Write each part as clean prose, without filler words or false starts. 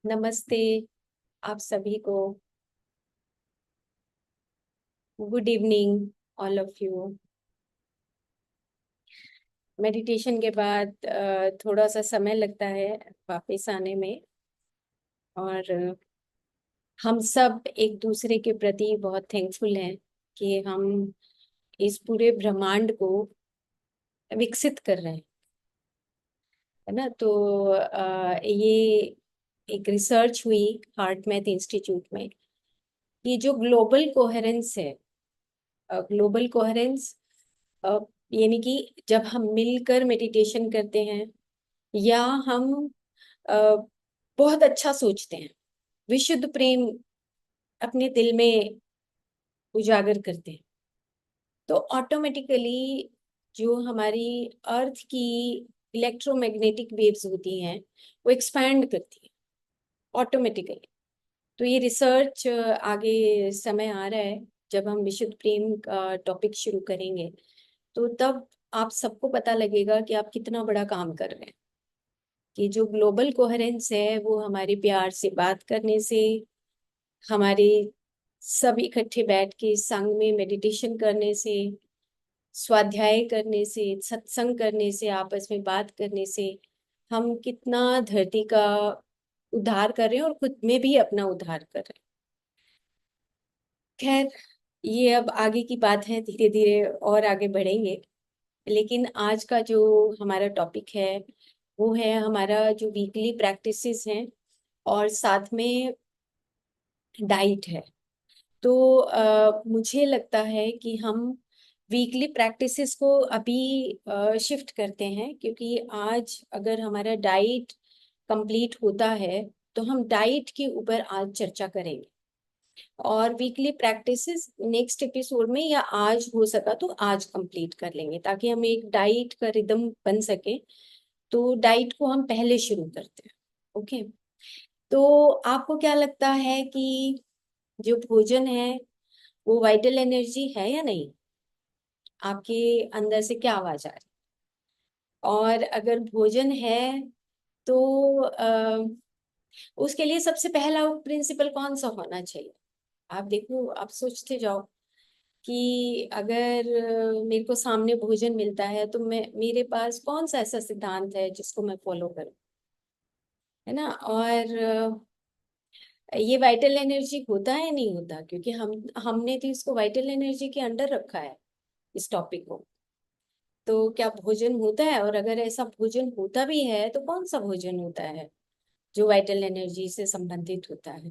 नमस्ते आप सभी को। Good evening all of you. Meditation के बाद थोड़ा सा समय लगता है वापस आने में। और हम सब एक दूसरे के प्रति बहुत थैंकफुल हैं कि हम इस पूरे ब्रह्मांड को विकसित कर रहे हैं, है ना। तो ये एक रिसर्च हुई हार्ट मैथ इंस्टीट्यूट में कि जो ग्लोबल कोहेरेंस है, ग्लोबल कोहेरेंस यानी कि जब हम मिलकर मेडिटेशन करते हैं या हम अ, बहुत अच्छा सोचते हैं, विशुद्ध प्रेम अपने दिल में उजागर करते हैं, तो ऑटोमेटिकली जो हमारी अर्थ की इलेक्ट्रोमैग्नेटिक वेव्स होती हैं वो एक्सपैंड करती है ऑटोमेटिकली। तो ये रिसर्च आगे समय आ रहा है, जब हम विशुद्ध प्रेम का टॉपिक शुरू करेंगे तो तब आप सबको पता लगेगा कि आप कितना बड़ा काम कर रहे हैं। कि जो ग्लोबल कोहेरेंस है वो हमारे प्यार से बात करने से, हमारे सब इकट्ठे बैठ के संग में मेडिटेशन करने से, स्वाध्याय करने से, सत्संग करने से, आपस में बात करने से हम कितना धरती का उद्धार कर रहे हैं और खुद में भी अपना उद्धार कर रहे हैं। खैर, ये अब आगे की बात है, धीरे धीरे और आगे बढ़ेंगे। लेकिन आज का जो हमारा टॉपिक है वो है हमारा जो वीकली प्रैक्टिसेस हैं और साथ में डाइट है। तो मुझे लगता है कि हम वीकली प्रैक्टिसेस को अभी शिफ्ट करते हैं, क्योंकि आज अगर हमारा डाइट कंप्लीट होता है तो हम डाइट के ऊपर आज चर्चा करेंगे। और वीकली प्रैक्टिसेस नेक्स्ट एपिसोड में या आज हो सका तो आज कंप्लीट कर लेंगे, ताकि हम एक डाइट का रिदम बन सके। तो डाइट को हम पहले शुरू करते हैं। ओके। तो आपको क्या लगता है कि जो भोजन है वो वाइटल एनर्जी है या नहीं? आपके अंदर से क्या आवाज आ रही? और अगर भोजन है तो उसके लिए सबसे पहला प्रिंसिपल कौन सा होना चाहिए? आप देखो, आप सोचते जाओ कि अगर मेरे को सामने भोजन मिलता है तो मैं, मेरे पास कौन सा ऐसा सिद्धांत है जिसको मैं फॉलो करूं, है ना। और ये वाइटल एनर्जी होता है नहीं होता, क्योंकि हमने तो इसको वाइटल एनर्जी के अंडर रखा है, इस टॉपिक को। तो क्या भोजन होता है? और अगर ऐसा भोजन होता भी है तो कौन सा भोजन होता है जो वाइटल एनर्जी से संबंधित होता है?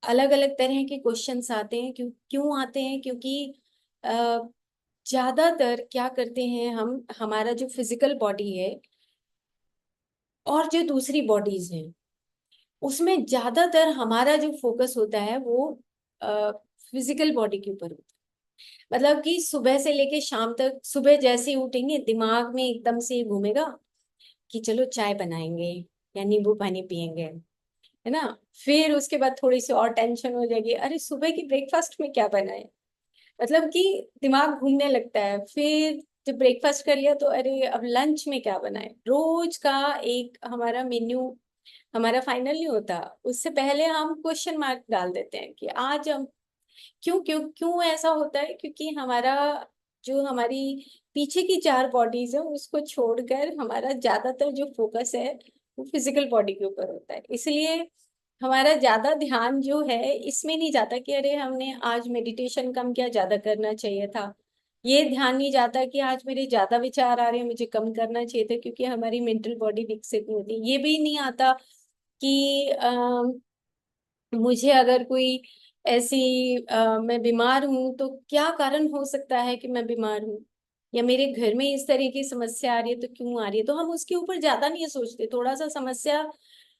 अलग अलग तरह के क्वेश्चंस आते हैं। क्यों क्यों आते हैं? क्योंकि अ, ज्यादातर क्या करते हैं हम, हमारा जो फिजिकल बॉडी है और जो दूसरी बॉडीज हैं उसमें ज्यादातर हमारा जो फोकस होता है वो फिजिकल बॉडी के ऊपर होता है। मतलब कि सुबह से लेके शाम तक, सुबह जैसे ही उठेंगे दिमाग में एकदम से घूमेगा कि चलो चाय बनाएंगे या नींबू पानी पियेंगे, है ना। फिर उसके बाद थोड़ी सी और टेंशन हो जाएगी, अरे सुबह की ब्रेकफास्ट में क्या बनाए। मतलब कि दिमाग घूमने लगता है। फिर जब ब्रेकफास्ट कर लिया तो अरे अब लंच में क्या बनाए। रोज का एक हमारा मेन्यू हमारा फाइनल नहीं होता, उससे पहले हम क्वेश्चन मार्क डाल देते हैं कि आज हम क्यों क्यों क्यों ऐसा होता है। क्योंकि हमारा जो हमारी पीछे की चार बॉडीज है उसको छोड़कर हमारा ज्यादातर जो फोकस है वो फिजिकल बॉडी के ऊपर होता है। इसलिए हमारा ज्यादा ध्यान जो है इसमें नहीं जाता कि अरे हमने आज मेडिटेशन कम किया, ज्यादा करना चाहिए था। ये ध्यान नहीं जाता कि आज मेरे ज्यादा विचार आ रहे हैं, मुझे कम करना चाहिए था, क्योंकि हमारी मेंटल बॉडी विकसित नहीं होती। ये भी नहीं आता कि मुझे अगर कोई ऐसी मैं बीमार हूं तो क्या कारण हो सकता है कि मैं बीमार हूं, या मेरे घर में इस तरह की समस्या आ रही है तो क्यों आ रही है। तो हम उसके ऊपर ज्यादा नहीं सोचते, थोड़ा सा समस्या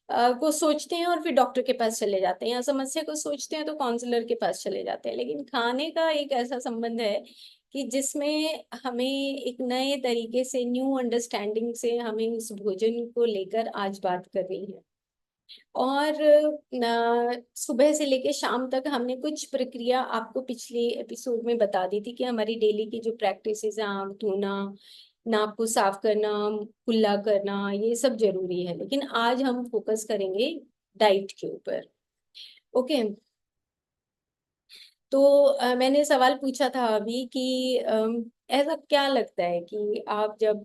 को सोचते हैं और फिर डॉक्टर के पास चले जाते हैं, या समस्या को सोचते हैं तो काउंसलर के पास चले जाते हैं। लेकिन खाने का एक ऐसा संबंध है कि जिसमें हमें एक नए तरीके से, न्यू अंडरस्टैंडिंग से हमें उस भोजन को लेकर आज बात कर रही है। और सुबह से लेके शाम तक हमने कुछ प्रक्रिया आपको पिछले एपिसोड में बता दी थी कि हमारी डेली की जो प्रैक्टिसेस है, आंख धोना नाप को साफ करना, कुल्ला करना, ये सब जरूरी है, लेकिन आज हम फोकस करेंगे डाइट के ऊपर। ओके। तो मैंने सवाल पूछा था अभी कि ऐसा क्या लगता है कि आप जब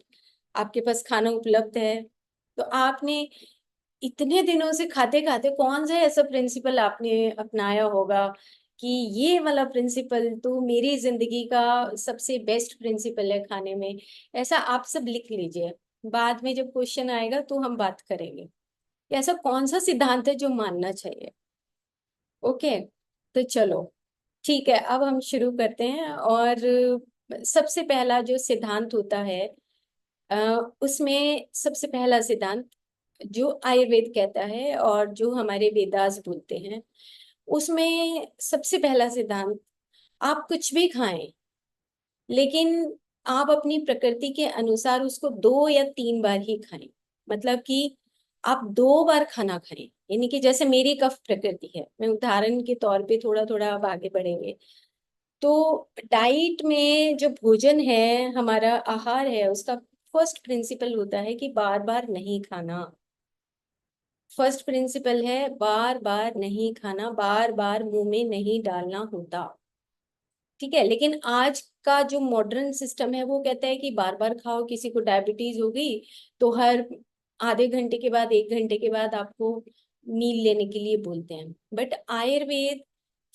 आपके पास खाना उपलब्ध है तो आपने इतने दिनों से खाते खाते कौन सा ऐसा प्रिंसिपल आपने अपनाया होगा कि ये वाला प्रिंसिपल तो मेरी जिंदगी का सबसे बेस्ट प्रिंसिपल है खाने में। ऐसा आप सब लिख लीजिए, बाद में जब क्वेश्चन आएगा तो हम बात करेंगे कि ऐसा कौन सा सिद्धांत है जो मानना चाहिए। ओके। तो चलो ठीक है, अब हम शुरू करते हैं। और सबसे पहला जो सिद्धांत होता है, अ, उसमें सबसे पहला सिद्धांत जो आयुर्वेद कहता है और जो हमारे वेदास बोलते हैं, उसमें सबसे पहला सिद्धांत, आप कुछ भी खाएं लेकिन आप अपनी प्रकृति के अनुसार उसको 2 या 3 बार ही खाएं। मतलब कि आप 2 बार खाना खाएं, यानी कि जैसे मेरी कफ प्रकृति है, मैं उदाहरण के तौर पे थोड़ा थोड़ा अब आगे बढ़ेंगे। तो डाइट में जो भोजन है, हमारा आहार है, उसका फर्स्ट प्रिंसिपल होता है कि बार बार नहीं खाना। फर्स्ट प्रिंसिपल है बार बार नहीं खाना, बार बार मुंह में नहीं डालना होता। ठीक है, लेकिन आज का जो मॉडर्न सिस्टम है वो कहता है कि बार बार खाओ। किसी को डायबिटीज हो गई तो हर आधे घंटे के बाद, 1 घंटे के बाद आपको मील लेने के लिए बोलते हैं। बट आयुर्वेद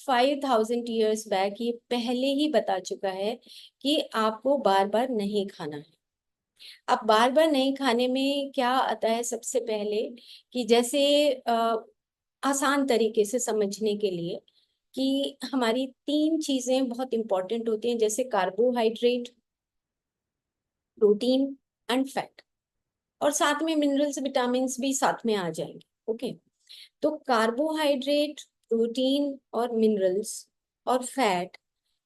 5000 ईयर्स बैक ये पहले ही बता चुका है कि आपको बार बार नहीं खाना है। अब बार बार नहीं खाने में क्या आता है, सबसे पहले कि जैसे आसान तरीके से समझने के लिए कि हमारी 3 चीजें बहुत इंपॉर्टेंट होती हैं, जैसे कार्बोहाइड्रेट, प्रोटीन एंड फैट। और साथ में मिनरल्स विटामिन भी साथ में आ जाएंगे। ओके। तो कार्बोहाइड्रेट, प्रोटीन और मिनरल्स और फैट,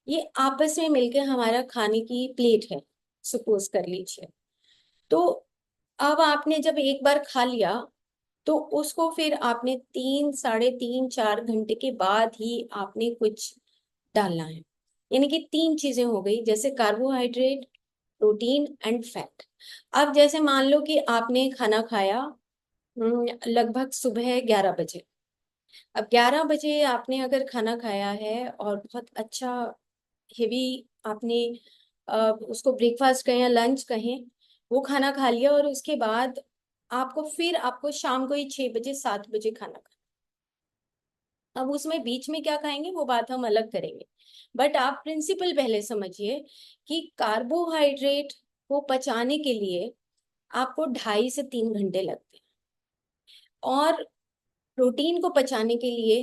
ये आपस में मिलकर हमारा खाने की प्लेट है, सपोज कर लीजिए। तो अब आपने जब एक बार खा लिया तो उसको फिर आपने 3, 3.5, 4 घंटे के बाद ही आपने कुछ डालना है। यानी कि 3 चीजें हो गई, जैसे कार्बोहाइड्रेट, प्रोटीन एंड फैट। अब जैसे मान लो कि आपने खाना खाया लगभग सुबह 11 बजे। अब 11 बजे आपने अगर खाना खाया है और बहुत अच्छा हेवी आपने उसको ब्रेकफास्ट कहें या लंच कहें, वो खाना खा लिया और उसके बाद आपको शाम को ही 6 बजे 7 बजे खाना खाना। अब उसमें बीच में क्या खाएंगे वो बात हम अलग करेंगे। बट आप प्रिंसिपल पहले समझिए कि कार्बोहाइड्रेट को पचाने के लिए आपको 2.5 से 3 घंटे लगते हैं, और प्रोटीन को पचाने के लिए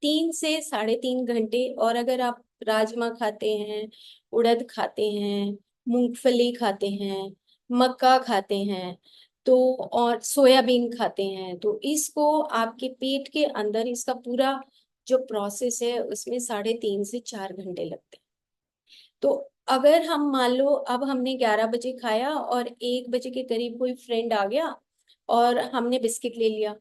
3 से 3.5 घंटे। और अगर आप राजमा खाते हैं, उड़द खाते हैं, मूंगफली खाते हैं, मक्का खाते हैं, तो और सोयाबीन खाते हैं, तो इसको आपके पेट के अंदर इसका पूरा जो प्रोसेस है उसमें 3.5 से 4 घंटे लगते हैं। तो अगर हम मान लो अब हमने 11 बजे खाया और 1 बजे के करीब कोई फ्रेंड आ गया और हमने बिस्किट ले लिया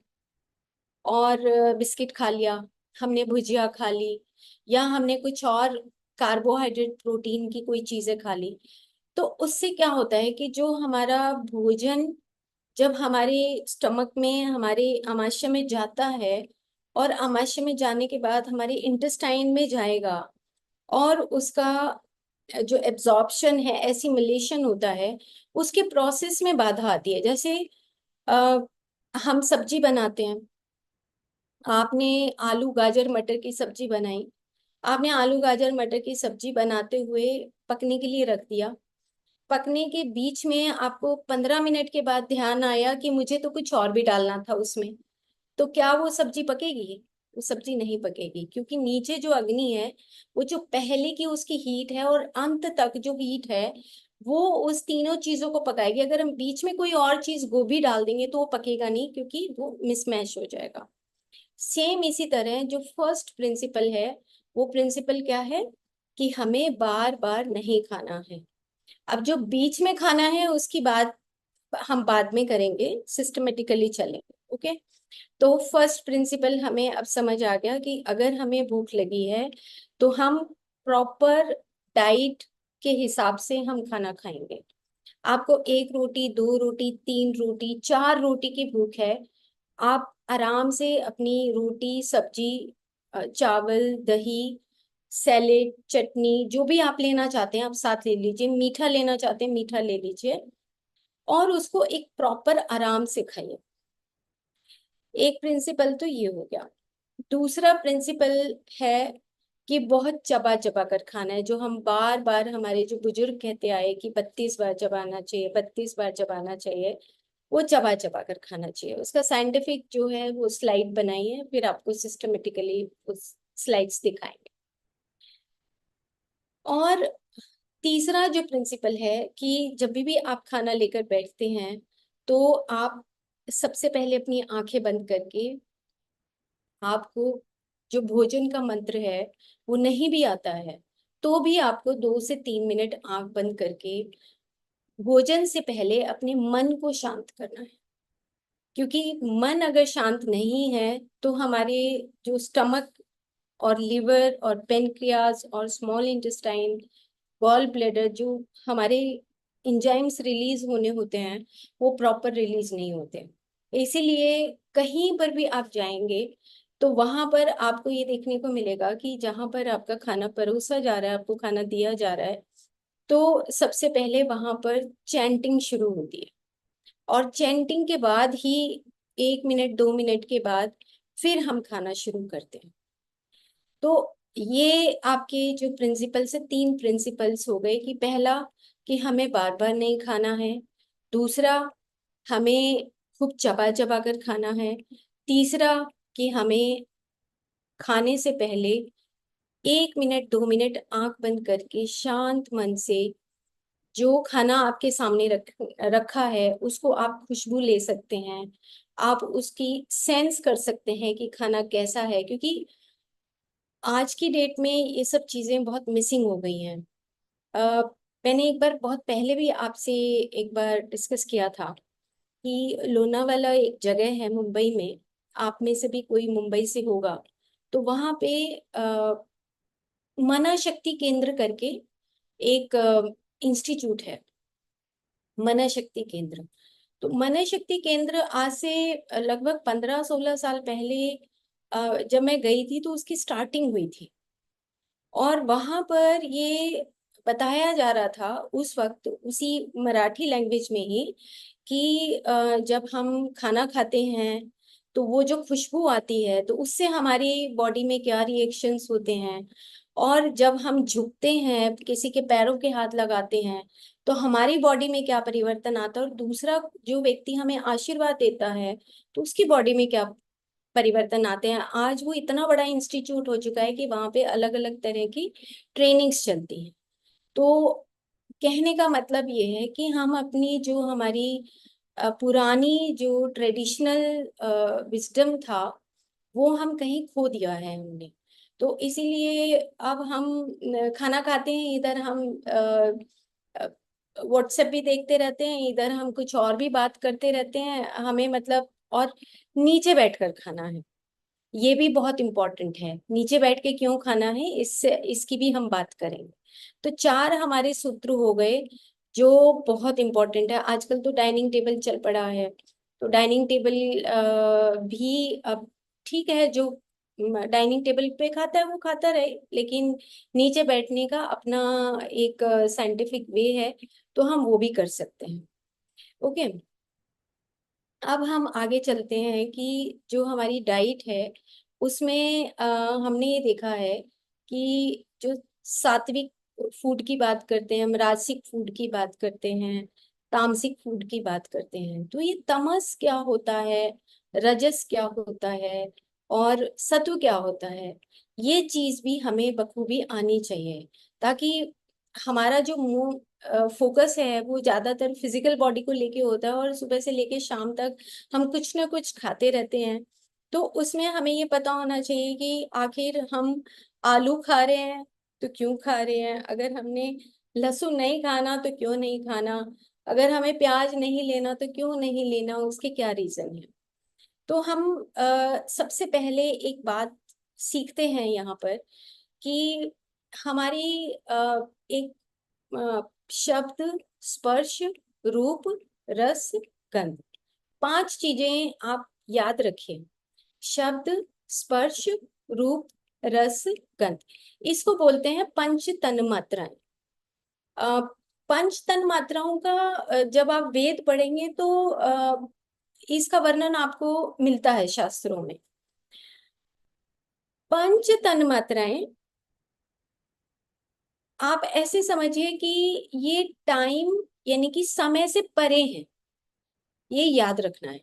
और बिस्किट खा लिया, हमने भुजिया खा ली, या हमने कुछ और कार्बोहाइड्रेट प्रोटीन की कोई चीजें खा ली, तो उससे क्या होता है कि जो हमारा भोजन जब हमारे स्टमक में, हमारे आमाशय में जाता है, और आमाशय में जाने के बाद हमारे इंटेस्टाइन में जाएगा, और उसका जो एब्जॉर्प्शन है, एसिमिलेशन होता है, उसके प्रोसेस में बाधा आती है। जैसे आ, हम सब्जी बनाते हैं, आपने आलू गाजर मटर की सब्जी बनाई, आपने आलू गाजर मटर की सब्जी बनाते हुए पकने के लिए रख दिया। पकने के बीच में आपको 15 मिनट के बाद ध्यान आया कि मुझे तो कुछ और भी डालना था उसमें, तो क्या वो सब्जी पकेगी? वो सब्जी नहीं पकेगी, क्योंकि नीचे जो अग्नि है, वो जो पहले की उसकी हीट है और अंत तक जो हीट है, वो उस तीनों चीजों को पकाएगी। अगर हम बीच में कोई और चीज गोभी डाल देंगे तो वो पकेगा नहीं, क्योंकि वो मिसमैच हो जाएगा। सेम इसी तरह जो फर्स्ट प्रिंसिपल है, वो प्रिंसिपल क्या है कि हमें बार बार नहीं खाना है। अब जो बीच में खाना है उसकी बात हम बाद में करेंगे, सिस्टमेटिकली चलेंगे। ओके। तो फर्स्ट प्रिंसिपल हमें अब समझ आ गया कि अगर हमें भूख लगी है तो हम प्रॉपर डाइट के हिसाब से हम खाना खाएंगे। आपको एक रोटी, दो रोटी, तीन रोटी, चार रोटी की भूख है, आप आराम से अपनी रोटी, सब्जी, चावल, दही, सैलेड, चटनी, जो भी आप लेना चाहते हैं आप साथ ले लीजिए। मीठा लेना चाहते हैं मीठा ले लीजिए, और उसको एक प्रॉपर आराम से खाइए। एक प्रिंसिपल तो ये हो गया। दूसरा प्रिंसिपल है कि बहुत चबा चबा कर खाना है, जो हम बार बार हमारे जो बुजुर्ग कहते आए कि 32 बार चबाना चाहिए, 32 बार चबाना चाहिए। वो चबा चबा कर खाना चाहिए। उसका साइंटिफिक जो है वो स्लाइड बनाई है, फिर आपको सिस्टमेटिकली उस स्लाइड्स दिखाएंगे। और तीसरा जो प्रिंसिपल है कि जब भी आप खाना लेकर बैठते हैं तो आप सबसे पहले अपनी आंखें बंद करके, आपको जो भोजन का मंत्र है वो नहीं भी आता है तो भी आपको 2 से 3 मिनट आंख बंद करके भोजन से पहले अपने मन को शांत करना है। क्योंकि मन अगर शांत नहीं है तो हमारे जो स्टमक और लिवर और पेनक्रियाज और स्मॉल इंटेस्टाइन, गॉल ब्लैडर, जो हमारे इंजाइम्स रिलीज होने होते हैं वो प्रॉपर रिलीज नहीं होते। इसीलिए कहीं पर भी आप जाएंगे तो वहां पर आपको ये देखने को मिलेगा कि जहां पर आपका खाना परोसा जा रहा है, आपको खाना दिया जा रहा है, तो सबसे पहले वहां पर चैंटिंग शुरू होती है। और चैंटिंग के बाद ही 1 मिनट 2 मिनट के बाद फिर हम खाना शुरू करते हैं। तो ये आपके जो प्रिंसिपल्स है, 3 प्रिंसिपल्स हो गए कि पहला कि हमें बार बार नहीं खाना है, दूसरा हमें खूब चबा चबा कर खाना है, तीसरा कि हमें खाने से पहले 1 मिनट 2 मिनट आंख बंद करके शांत मन से जो खाना आपके सामने रखा है उसको आप खुशबू ले सकते हैं, आप उसकी सेंस कर सकते हैं कि खाना कैसा है। क्योंकि आज की डेट में ये सब चीजें बहुत मिसिंग हो गई हैं। अ, मैंने एक बार बहुत पहले भी आपसे एक बार डिस्कस किया था कि लोनावाला एक जगह है मुंबई में, आप में से भी कोई मुंबई से होगा तो वहां पे मना शक्ति केंद्र करके एक इंस्टीट्यूट है, मना शक्ति केंद्र। तो मना शक्ति केंद्र आज से लगभग 15-16 साल पहले जब मैं गई थी तो उसकी स्टार्टिंग हुई थी। और वहां पर ये बताया जा रहा था उस वक्त उसी मराठी लैंग्वेज में ही कि जब हम खाना खाते हैं तो वो जो खुशबू आती है तो उससे हमारी बॉडी में क्या रिएक्शंस होते हैं, और जब हम झुकते हैं किसी के पैरों के हाथ लगाते हैं तो हमारी बॉडी में क्या परिवर्तन आता है, और दूसरा जो व्यक्ति हमें आशीर्वाद देता है तो उसकी बॉडी में क्या परिवर्तन आते हैं। आज वो इतना बड़ा इंस्टीट्यूट हो चुका है कि वहां पे अलग अलग तरह की ट्रेनिंग्स चलती हैं। तो कहने का मतलब ये है कि हम अपनी जो हमारी पुरानी जो ट्रेडिशनल विजडम था वो हम कहीं खो दिया है हमने। तो इसीलिए अब हम खाना खाते हैं, इधर हम व्हाट्सएप भी देखते रहते हैं, इधर हम कुछ और भी बात करते रहते हैं, हमें मतलब, और नीचे बैठकर खाना है। ये भी बहुत इंपॉर्टेंट है, नीचे बैठ के क्यों खाना है, इससे इसकी भी हम बात करेंगे। तो चार हमारे सूत्र हो गए जो बहुत इंपॉर्टेंट है। आजकल तो डाइनिंग टेबल चल पड़ा है, तो डाइनिंग टेबल भी अब ठीक है, जो डाइनिंग टेबल पे खाता है वो खाता रहे, लेकिन नीचे बैठने का अपना एक साइंटिफिक वे है, तो हम वो भी कर सकते हैं। ओके। अब हम आगे चलते हैं कि जो हमारी डाइट है उसमें हमने ये देखा है कि जो सात्विक फूड की बात करते हैं हम, राजसिक फूड की बात करते हैं, तामसिक फूड की बात करते हैं, तो ये तमस क्या होता है, रजस क्या होता है, और सत्व क्या होता है, ये चीज भी हमें बखूबी आनी चाहिए, ताकि हमारा जो मुंह फोकस है वो ज्यादातर फिजिकल बॉडी को लेके होता है, और सुबह से लेके शाम तक हम कुछ ना कुछ खाते रहते हैं। तो उसमें हमें ये पता होना चाहिए कि आखिर हम आलू खा रहे हैं तो क्यों खा रहे हैं, अगर हमने लहसुन नहीं खाना तो क्यों नहीं खाना, अगर हमें प्याज नहीं लेना तो क्यों नहीं लेना, उसके क्या रीजन है। तो हम सबसे पहले एक बात सीखते हैं यहाँ पर कि हमारी एक शब्द, स्पर्श, रूप, रस, गंध। 5 चीजें आप याद रखिए। शब्द, स्पर्श, रूप, रस, गंध। इसको बोलते हैं पंच तन मात्राएं। अ, पंच तन मात्राओं का जब आप वेद पढ़ेंगे तो इसका वर्णन आपको मिलता है शास्त्रों में। पंच तन मात्राएं आप ऐसे समझिए कि ये टाइम यानी कि समय से परे हैं, ये याद रखना है।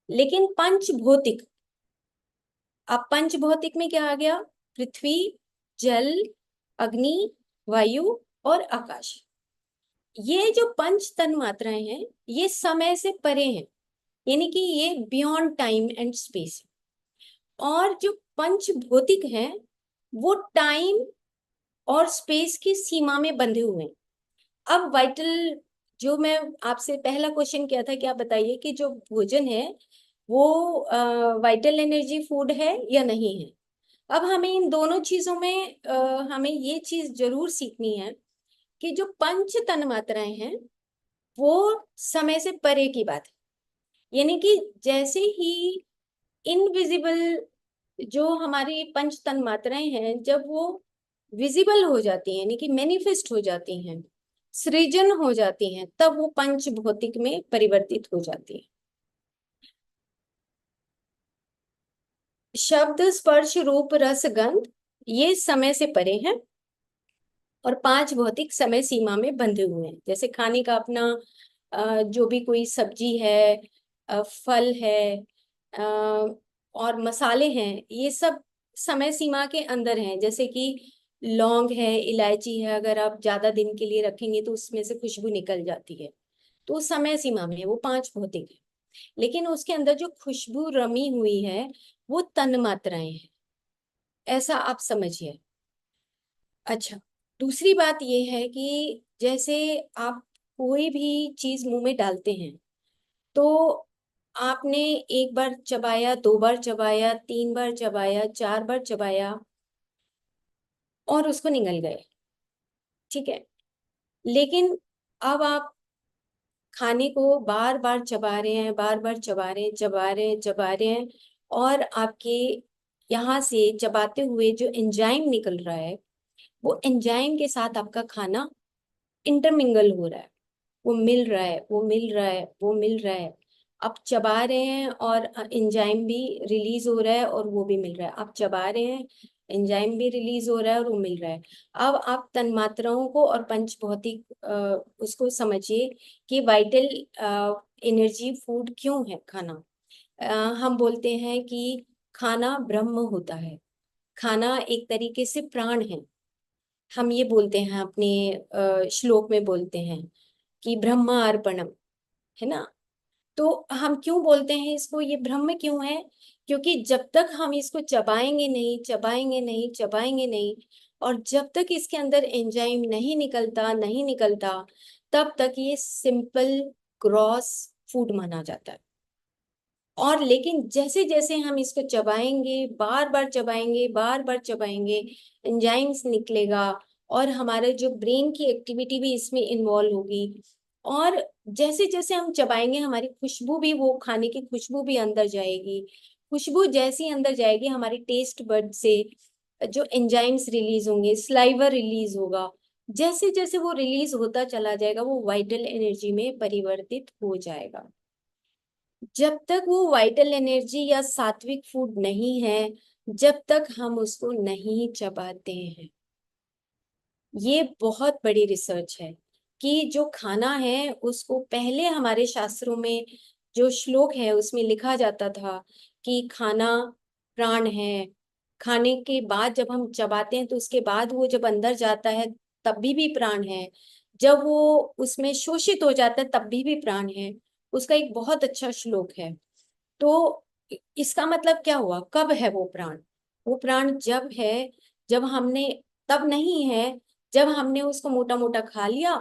लेकिन पंच भौतिक, अब पंच भौतिक में क्या आ गया? पृथ्वी, जल, अग्नि, वायु और आकाश। ये जो पंच तन मात्राएं हैं ये समय से परे हैं, यानी कि ये बियॉन्ड टाइम एंड स्पेस। और जो पंच भौतिक हैं वो टाइम और स्पेस की सीमा में बंधे हुए हैं। अब वाइटल, जो मैं आपसे पहला क्वेश्चन किया था कि आप बताइए कि जो भोजन है वो वाइटल एनर्जी फूड है या नहीं है। अब हमें इन दोनों चीजों में हमें ये चीज जरूर सीखनी है कि जो पंच तन मात्राएं हैं वो समय से परे की बात है। यानी कि जैसे ही इनविजिबल जो हमारी पंच तन मात्राएं हैं जब वो विजिबल हो जाती हैं, यानी कि मैनिफेस्ट हो जाती हैं, सृजन हो जाती हैं, तब वो पंच भौतिक में परिवर्तित हो जाती है। शब्द, स्पर्श, रूप, रस, गंध ये समय से परे हैं और 5 भौतिक समय सीमा में बंधे हुए हैं। जैसे खाने का अपना जो भी कोई सब्जी है, फल है, अ, और मसाले हैं, ये सब समय सीमा के अंदर हैं। जैसे कि लौंग है, इलायची है, अगर आप ज्यादा दिन के लिए रखेंगे तो उसमें से खुशबू निकल जाती है, तो उस समय सीमा में वो 5 भौतिक है। लेकिन उसके अंदर जो खुशबू रमी हुई है वो तन मात्राएं हैं, ऐसा आप समझिए। अच्छा, दूसरी बात ये है कि जैसे आप कोई भी चीज मुंह में डालते हैं तो आपने एक बार चबाया, 2 बार चबाया, 3 बार चबाया, 4 बार चबाया और उसको निगल गए, ठीक है। लेकिन अब आप खाने को बार बार चबा रहे हैं, बार बार चबा रहे हैं, चबा रहे हैं, चबा रहे हैं, और आपके यहाँ से चबाते हुए जो एंजाइम निकल रहा है वो एंजाइम के साथ आपका खाना इंटरमिंगल हो रहा है, वो मिल रहा है, वो मिल रहा है, वो मिल रहा है। आप चबा रहे हैं और एंजाइम भी रिलीज हो रहा है और वो भी मिल रहा है। आप चबा रहे हैं, एंजाइम भी रिलीज हो रहा है और वो मिल रहा है। अब आप तन्मात्राओं को और पंच भौतिक उसको समझिए कि वाइटल एनर्जी फूड क्यों है खाना। अ, हम बोलते हैं कि खाना ब्रह्म होता है, खाना एक तरीके से प्राण है। हम ये बोलते हैं अपने श्लोक में बोलते हैं कि ब्रह्मा अर्पणम, है ना। तो हम क्यों बोलते हैं इसको ये ब्रह्म क्यों है? क्योंकि जब तक हम इसको चबाएंगे नहीं, चबाएंगे नहीं, चबाएंगे नहीं, और जब तक इसके अंदर एंजाइम नहीं निकलता, नहीं निकलता, तब तक ये सिंपल ग्रॉस फूड माना जाता है। और लेकिन जैसे जैसे हम इसको चबाएंगे, बार बार चबाएंगे, बार बार चबाएंगे, एंजाइम्स निकलेगा और हमारे जो ब्रेन की एक्टिविटी भी इसमें इन्वॉल्व होगी। और जैसे जैसे हम चबाएंगे हमारी खुशबू भी, वो खाने की खुशबू भी अंदर जाएगी। खुशबू जैसी अंदर जाएगी हमारी टेस्ट बड से जो एंजाइम्स रिलीज होंगे, स्लाइवर रिलीज होगा। जैसे जैसे वो रिलीज होता चला जाएगा वो वाइटल एनर्जी में परिवर्तित हो जाएगा। जब तक वो वाइटल एनर्जी या सात्विक फूड नहीं है, जब तक हम उसको नहीं चबाते हैं। ये बहुत बड़ी रिसर्च है कि जो खाना है उसको पहले हमारे शास्त्रों में जो श्लोक है उसमें लिखा जाता था कि खाना प्राण है। खाने के बाद जब हम चबाते हैं तो उसके बाद वो जब अंदर जाता है तब भी प्राण है। जब वो उसमें शोषित हो जाता है तब भी प्राण है। उसका एक बहुत अच्छा श्लोक है। तो इसका मतलब क्या हुआ? कब है वो प्राण? वो प्राण जब है, जब हमने, तब नहीं है जब हमने उसको मोटा मोटा खा लिया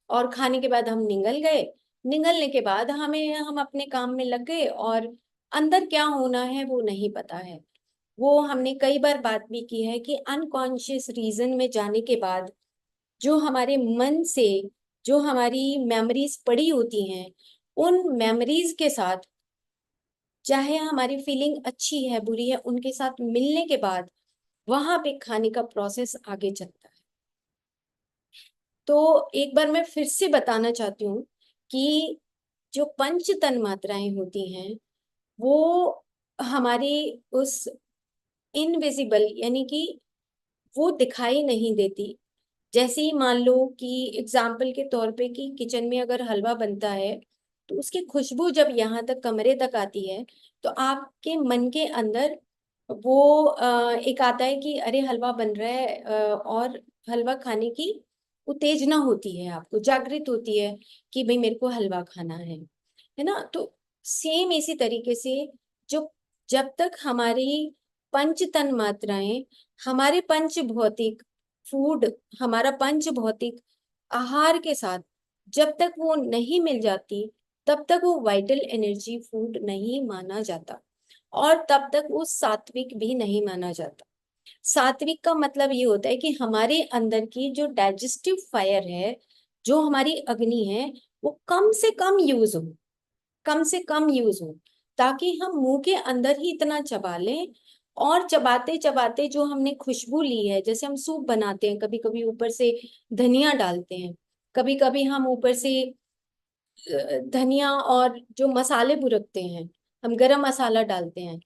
और खाने के बाद हम निगल गए। निगलने के बाद हम अपने काम में लग गए और अंदर क्या होना है वो नहीं पता है। वो हमने कई बार बात भी की है कि अनकॉन्शियस रीजन में जाने के बाद जो हमारे मन से जो हमारी मेमोरीज पड़ी होती हैं, उन मेमोरीज के साथ, चाहे हमारी फीलिंग अच्छी है बुरी है, उनके साथ मिलने के बाद वहां पे खाने का प्रोसेस आगे चलता है। तो एक बार मैं फिर से बताना चाहती हूँ कि जो पंच तन मात्राएं होती हैं, वो हमारी उस इनविजिबल, यानी कि वो दिखाई नहीं देती। जैसे ही मान लो कि एग्जाम्पल के तौर पे कि किचन में अगर हलवा बनता है, तो उसकी खुशबू जब यहाँ तक कमरे तक आती है, तो आपके मन के अंदर वो एक आता है कि अरे हलवा बन रहा है, और हलवा खाने की उत्तेजना होती है, आपको जागृत होती है कि भाई मेरे को हलवा खाना है ना। तो सेम इसी तरीके से, जो जब तक हमारी पंच तन मात्राएं, हमारे पंच भौतिक फूड, हमारा पंच भौतिक आहार के साथ जब तक वो नहीं मिल जाती, तब तक वो वाइटल एनर्जी फूड नहीं माना जाता, और तब तक वो सात्विक भी नहीं माना जाता। सात्विक का मतलब ये होता है कि हमारे अंदर की जो डाइजेस्टिव फायर है, जो हमारी अग्नि है, वो कम से कम यूज हो, कम से कम यूज हो, ताकि हम मुंह के अंदर ही इतना चबा लें, और चबाते चबाते जो हमने खुशबू ली है, जैसे हम सूप बनाते हैं, कभी कभी ऊपर से धनिया डालते हैं, कभी कभी हम ऊपर से धनिया और जो मसाले बुरकते हैं, हम गरम मसाला डालते हैं,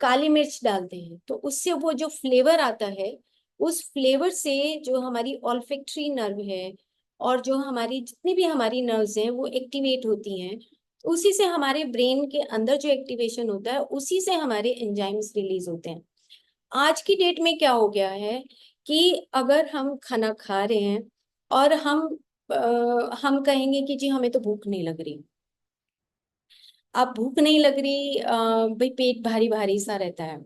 काली मिर्च डालते हैं, तो उससे वो जो फ्लेवर आता है, उस फ्लेवर से जो हमारी ऑल्फैक्टरी नर्व है, और जो हमारी जितनी भी हमारी नर्व्स हैं वो एक्टिवेट होती हैं। उसी से हमारे ब्रेन के अंदर जो एक्टिवेशन होता है, उसी से हमारे एंजाइम्स रिलीज होते हैं। आज की डेट में क्या हो गया है कि अगर हम खाना खा रहे हैं और हम कहेंगे कि जी हमें तो भूख नहीं लग रही। अब भूख नहीं लग रही, भाई पेट भारी भारी सा रहता है।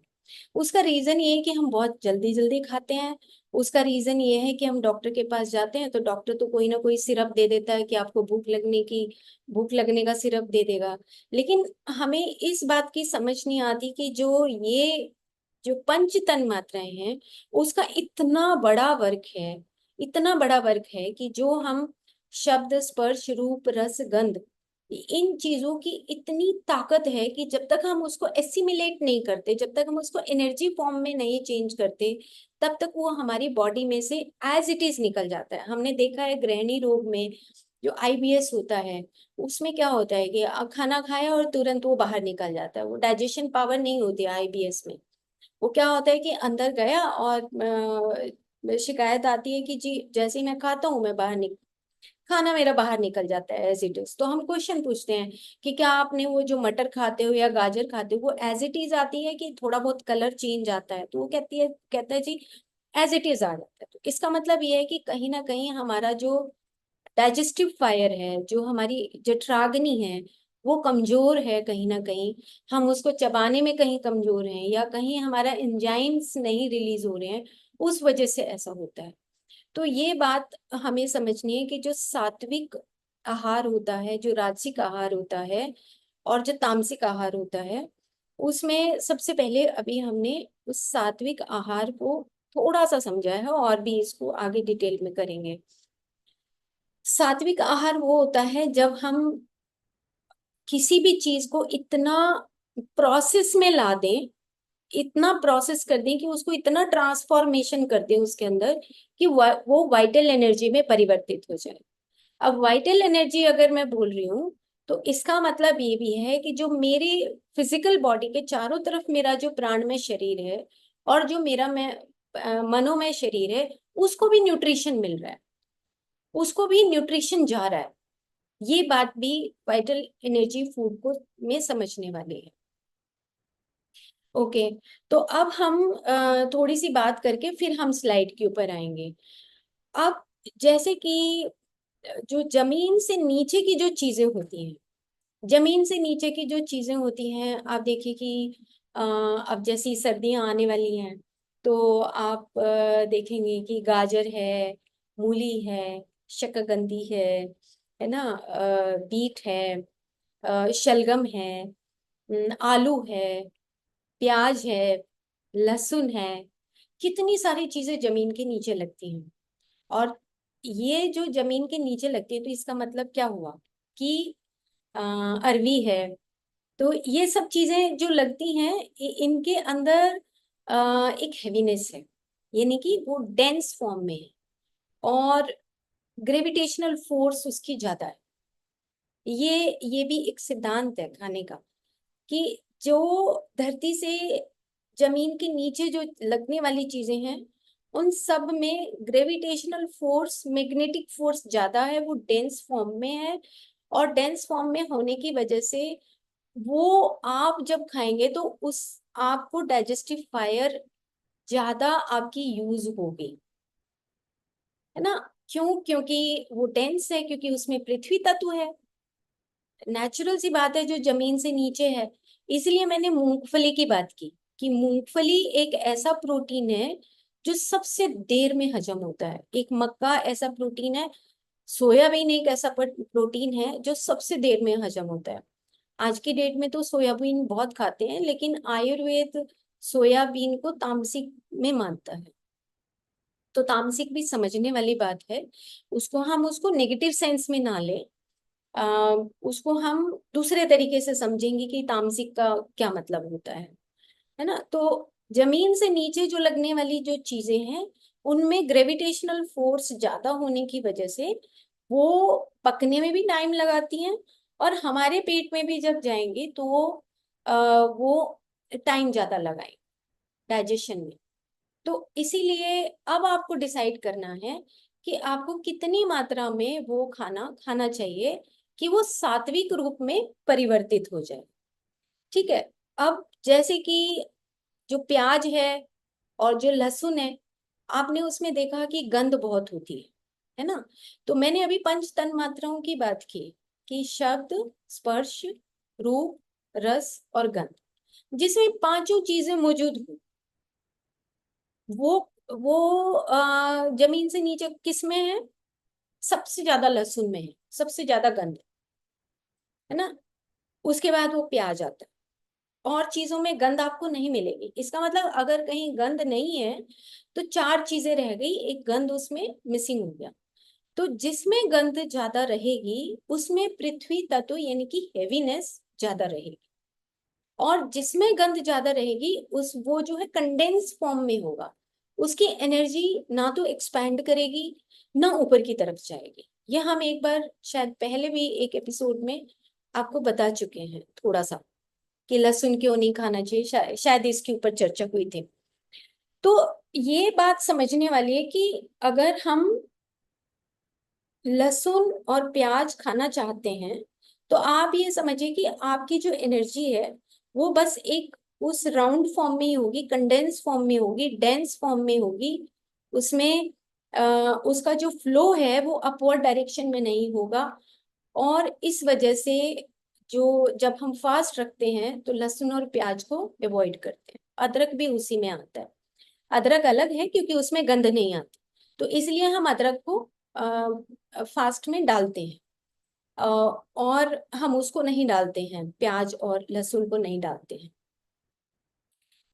उसका रीजन ये है कि हम बहुत जल्दी जल्दी खाते हैं। उसका रीजन ये है कि हम डॉक्टर के पास जाते हैं, तो डॉक्टर तो कोई ना कोई सिरप दे देता है कि आपको भूख लगने का सिरप दे देगा। लेकिन हमें इस बात की समझ नहीं आती कि जो पंच तन मात्राएं हैं, उसका इतना बड़ा वर्क है, इतना बड़ा वर्क है कि जो हम शब्द स्पर्श रूप रस गंध, इन चीजों की इतनी ताकत है कि जब तक हम उसको एसिमिलेट नहीं करते, जब तक हम उसको एनर्जी फॉर्म में नहीं चेंज करते, तब तक वो हमारी बॉडी में से एज इट इज निकल जाता है। हमने देखा है गृहिणी रोग में जो आईबीएस होता है, उसमें क्या होता है कि खाना खाया और तुरंत वो बाहर निकल जाता है, वो डाइजेशन पावर नहीं होती आईबीएस में। वो क्या होता है कि अंदर गया और शिकायत आती है कि जी जैसे ही मैं खाता हूँ, मैं खाना मेरा बाहर निकल जाता है एज इट इज। तो हम क्वेश्चन पूछते हैं कि क्या आपने वो जो मटर खाते हो या गाजर खाते हो, वो एज इट इज आती है कि थोड़ा बहुत कलर चेंज आता है? तो वो कहता है जी एज इट इज आ जाता है। तो इसका मतलब ये है कि कहीं ना कहीं हमारा जो डाइजेस्टिव फायर है, जो हमारी जठराग्नि है, वो कमजोर है कहीं ना कहीं। हम उसको चबाने में कहीं कमजोर हैं, या कहीं हमारा एंजाइम्स नहीं रिलीज हो रहे हैं, उस वजह से ऐसा होता है। तो ये बात हमें समझनी है कि जो सात्विक आहार होता है, जो राजसिक आहार होता है, और जो तामसिक आहार होता है, उसमें सबसे पहले अभी हमने उस सात्विक आहार को थोड़ा सा समझा है, और भी इसको आगे डिटेल में करेंगे। सात्विक आहार वो होता है जब हम किसी भी चीज को इतना प्रोसेस में ला दें, इतना प्रोसेस कर दें कि उसको इतना ट्रांसफॉर्मेशन कर दें उसके अंदर कि वो वाइटल एनर्जी में परिवर्तित हो जाए। अब वाइटल एनर्जी अगर मैं बोल रही हूँ, तो इसका मतलब ये भी है कि जो मेरे फिजिकल बॉडी के चारों तरफ मेरा जो प्राणमय शरीर है, और जो मेरा मनोमय शरीर है, उसको भी न्यूट्रिशन मिल रहा है, उसको भी न्यूट्रिशन जा रहा है। ये बात भी वाइटल एनर्जी फूड को में समझने वाली है। ओके। तो अब हम थोड़ी सी बात करके फिर हम स्लाइड के ऊपर आएंगे। अब जैसे कि जो जमीन से नीचे की जो चीजें होती हैं, जमीन से नीचे की जो चीजें होती हैं, आप देखिए कि अब जैसी सर्दियां आने वाली हैं, तो आप देखेंगे कि गाजर है, मूली है, शकरकंदी है ना, बीट है, शलगम है, आलू है, प्याज है, लहसुन है। कितनी सारी चीजें जमीन के नीचे लगती हैं। और ये जो जमीन के नीचे लगती है तो इसका मतलब क्या हुआ कि अरवी है, तो ये सब चीजें जो लगती हैं इनके अंदर एक हेवीनेस है, यानी कि वो डेंस फॉर्म में है और ग्रेविटेशनल फोर्स उसकी ज्यादा है। ये भी एक सिद्धांत है खाने का कि जो धरती से जमीन के नीचे जो लगने वाली चीजें हैं उन सब में ग्रेविटेशनल फोर्स, मैग्नेटिक फोर्स ज्यादा है, वो डेंस फॉर्म में है। और डेंस फॉर्म में होने की वजह से वो आप जब खाएंगे तो उस आपको डाइजेस्टिव फायर ज्यादा आपकी यूज होगी, है ना। क्यों? क्योंकि वो डेंस है, क्योंकि उसमें पृथ्वी तत्व है। नेचुरल सी बात है, जो जमीन से नीचे है। इसलिए मैंने मूंगफली की बात की कि मूंगफली एक ऐसा प्रोटीन है जो सबसे देर में हजम होता है। एक मक्का ऐसा प्रोटीन है, सोयाबीन एक ऐसा प्रोटीन है जो सबसे देर में हजम होता है। आज की डेट में तो सोयाबीन बहुत खाते हैं, लेकिन आयुर्वेद सोयाबीन को तामसिक में मानता है। तो तामसिक भी समझने वाली बात है, उसको हम उसको नेगेटिव सेंस में ना लें। उसको हम दूसरे तरीके से समझेंगे कि तामसिक का क्या मतलब होता है ना। तो जमीन से नीचे जो लगने वाली जो चीजें हैं उनमें ग्रेविटेशनल फोर्स ज्यादा होने की वजह से वो पकने में भी टाइम लगाती हैं, और हमारे पेट में भी जब जाएंगे तो वो टाइम ज्यादा लगाएंगे डाइजेशन में। तो इसीलिए अब आपको डिसाइड करना है कि आपको कितनी मात्रा में वो खाना खाना चाहिए कि वो सात्विक रूप में परिवर्तित हो जाए। ठीक है। अब जैसे कि जो प्याज है और जो लहसुन है, आपने उसमें देखा कि गंध बहुत होती है ना। तो मैंने अभी पंच तन मात्राओं की बात की कि शब्द, स्पर्श, रूप, रस और गंध, जिसमें पांचों चीजें मौजूद हो, वो जमीन से नीचे किस में है? सबसे ज्यादा लहसुन में है, सबसे ज्यादा गंध, है ना। उसके बाद वो प्याज आता है, और चीजों में गंध आपको नहीं मिलेगी। इसका मतलब अगर कहीं गंध नहीं है तो चार चीजें रह गई, एक गंध उसमें मिसिंग हो गया। तो जिसमें गंध ज्यादा रहेगी उसमें पृथ्वी तत्व यानी कि हेवीनेस ज्यादा रहेगी, और जिसमें गंध ज्यादा रहेगी उस वो जो है कंडेंस फॉर्म में होगा। उसकी एनर्जी ना तो एक्सपैंड करेगी ना ऊपर की तरफ जाएगी। यह हम एक बार शायद पहले भी एक एपिसोड में आपको बता चुके हैं थोड़ा सा कि लहसुन क्यों नहीं खाना चाहिए, शायद इसके ऊपर चर्चा हुई थी। तो ये बात समझने वाली है कि अगर हम लहसुन और प्याज खाना चाहते हैं तो आप ये समझिए कि आपकी जो एनर्जी है वो बस एक उस राउंड फॉर्म में ही होगी, कंडेंस फॉर्म में होगी, डेंस फॉर्म में होगी। उसमें उसका जो फ्लो है वो अपवर्ड डायरेक्शन में नहीं होगा। और इस वजह से जो जब हम फास्ट रखते हैं तो लहसुन और प्याज को अवॉइड करते हैं। अदरक भी उसी में आता है। अदरक अलग है क्योंकि उसमें गंध नहीं आती, तो इसलिए हम अदरक को फास्ट में डालते हैं। और हम उसको नहीं डालते हैं, प्याज और लहसुन को नहीं डालते हैं।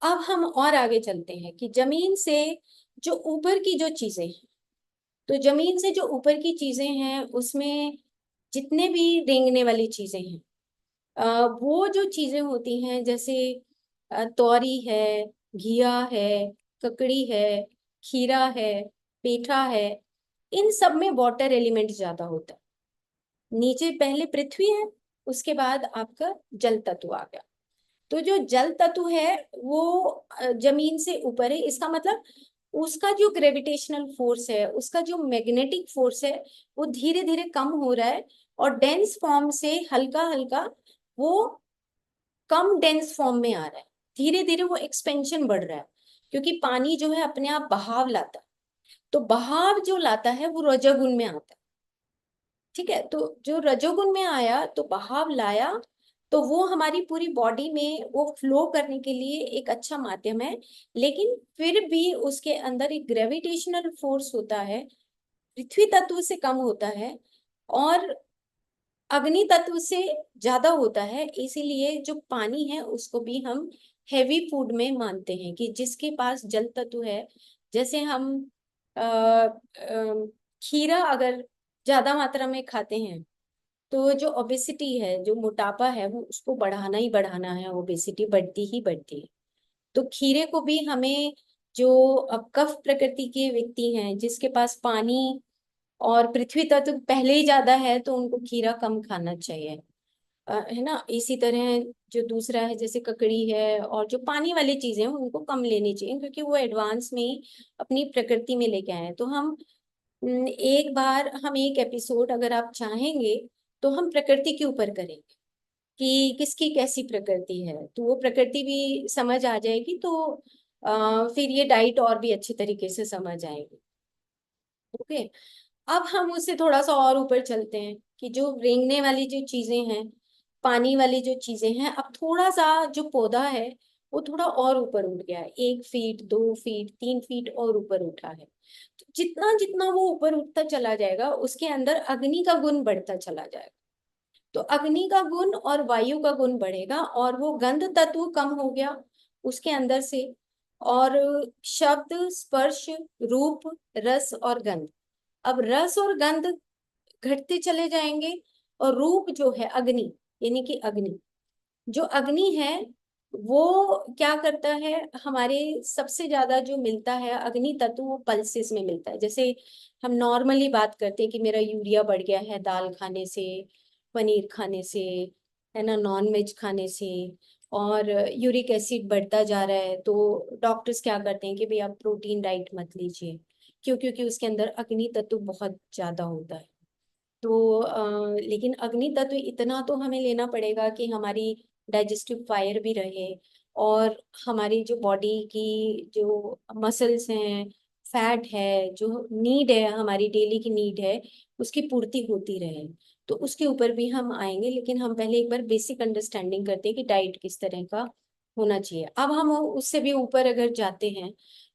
अब हम और आगे चलते हैं कि जमीन से जो ऊपर की जो चीजें हैं, तो जमीन से जो ऊपर की चीजें हैं उसमें जितने भी रेंगने वाली चीजें हैं, वो जो चीजें होती हैं जैसे तोरी है, घिया है, ककड़ी है, खीरा है, पेठा है, इन सब में वाटर एलिमेंट ज्यादा होता है। नीचे पहले पृथ्वी है, उसके बाद आपका जल तत्व आ गया। तो जो जल तत्व है वो जमीन से ऊपर है। इसका मतलब उसका जो ग्रेविटेशनल फोर्स है, उसका जो मैग्नेटिक फोर्स है, वो धीरे धीरे कम हो रहा है, और डेंस फॉर्म से हल्का हल्का वो कम डेंस फॉर्म में आ रहा है। धीरे धीरे वो एक्सपेंशन बढ़ रहा है, क्योंकि पानी जो है अपने आप बहाव लाता है। तो बहाव जो लाता है वो रजोगुण में आता है। ठीक है। तो जो रजोगुण में आया तो बहाव लाया, तो वो हमारी पूरी बॉडी में वो फ्लो करने के लिए एक अच्छा माध्यम है। लेकिन फिर भी उसके अंदर एक ग्रेविटेशनल फोर्स होता है, पृथ्वी तत्व से कम होता है और अग्नि तत्व से ज्यादा होता है। इसीलिए जो पानी है उसको भी हम हेवी फूड में मानते हैं कि जिसके पास जल तत्व है। जैसे हम खीरा अगर ज्यादा मात्रा में खाते हैं तो जो ओबेसिटी है, जो मोटापा है, वो उसको बढ़ाना ही बढ़ाना है, ओबेसिटी बढ़ती ही बढ़ती है। तो खीरे को भी हमें, जो अब कफ प्रकृति के व्यक्ति हैं जिसके पास पानी और पृथ्वी तत्व पहले ही ज्यादा है, तो उनको खीरा कम खाना चाहिए। है ना। इसी तरह जो दूसरा है जैसे ककड़ी है, और जो पानी वाली चीजें हैं उनको कम लेनी चाहिए, क्योंकि वो एडवांस में ही अपनी प्रकृति में लेके आए हैं। तो हम एक बार हम एक एपिसोड अगर आप चाहेंगे तो हम प्रकृति के ऊपर करेंगे कि किसकी कैसी प्रकृति है, तो वो प्रकृति भी समझ आ जाएगी। तो फिर ये डाइट और भी अच्छे तरीके से समझ आएगी। ओके। अब हम उससे थोड़ा सा और ऊपर चलते हैं कि जो रेंगने वाली जो चीजें हैं, पानी वाली जो चीजें हैं, अब थोड़ा सा जो पौधा है वो थोड़ा और ऊपर उठ गया है, 1 फीट 2 फीट 3 फीट और ऊपर उठा है। तो जितना जितना वो ऊपर उठता चला जाएगा उसके अंदर अग्नि का गुण बढ़ता चला जाएगा। तो अग्नि का गुण और वायु का गुण बढ़ेगा और वो गंध तत्व कम हो गया उसके अंदर से। और शब्द, स्पर्श, रूप, रस और गंध, अब रस और गंध घटते चले जाएंगे। और रूप जो है अग्नि, यानी कि अग्नि, जो अग्नि है वो क्या करता है, हमारे सबसे ज्यादा जो मिलता है अग्नि तत्व वो पल्सेस में मिलता है। जैसे हम नॉर्मली बात करते हैं कि मेरा यूरिया बढ़ गया है दाल खाने से, पनीर खाने से, है ना, नॉन वेज खाने से, और यूरिक एसिड बढ़ता जा रहा है, तो डॉक्टर्स क्या करते हैं कि भाई आप प्रोटीन डाइट मत लीजिए। क्यों? क्योंकि उसके अंदर अग्नि तत्व बहुत ज्यादा होता है। तो लेकिन अग्नि तत्व इतना तो हमें लेना पड़ेगा कि हमारी डाइजेस्टिव फायर भी रहे, और हमारी जो बॉडी की जो मसल्स हैं, फैट है, जो नीड है, हमारी डेली की नीड है, उसकी पूर्ति होती रहे। तो उसके ऊपर भी हम आएंगे, लेकिन हम पहले एक बार बेसिक अंडरस्टैंडिंग करते हैं कि डाइट किस तरह का होना चाहिए। अब हम उससे भी ऊपर अगर जाते हैं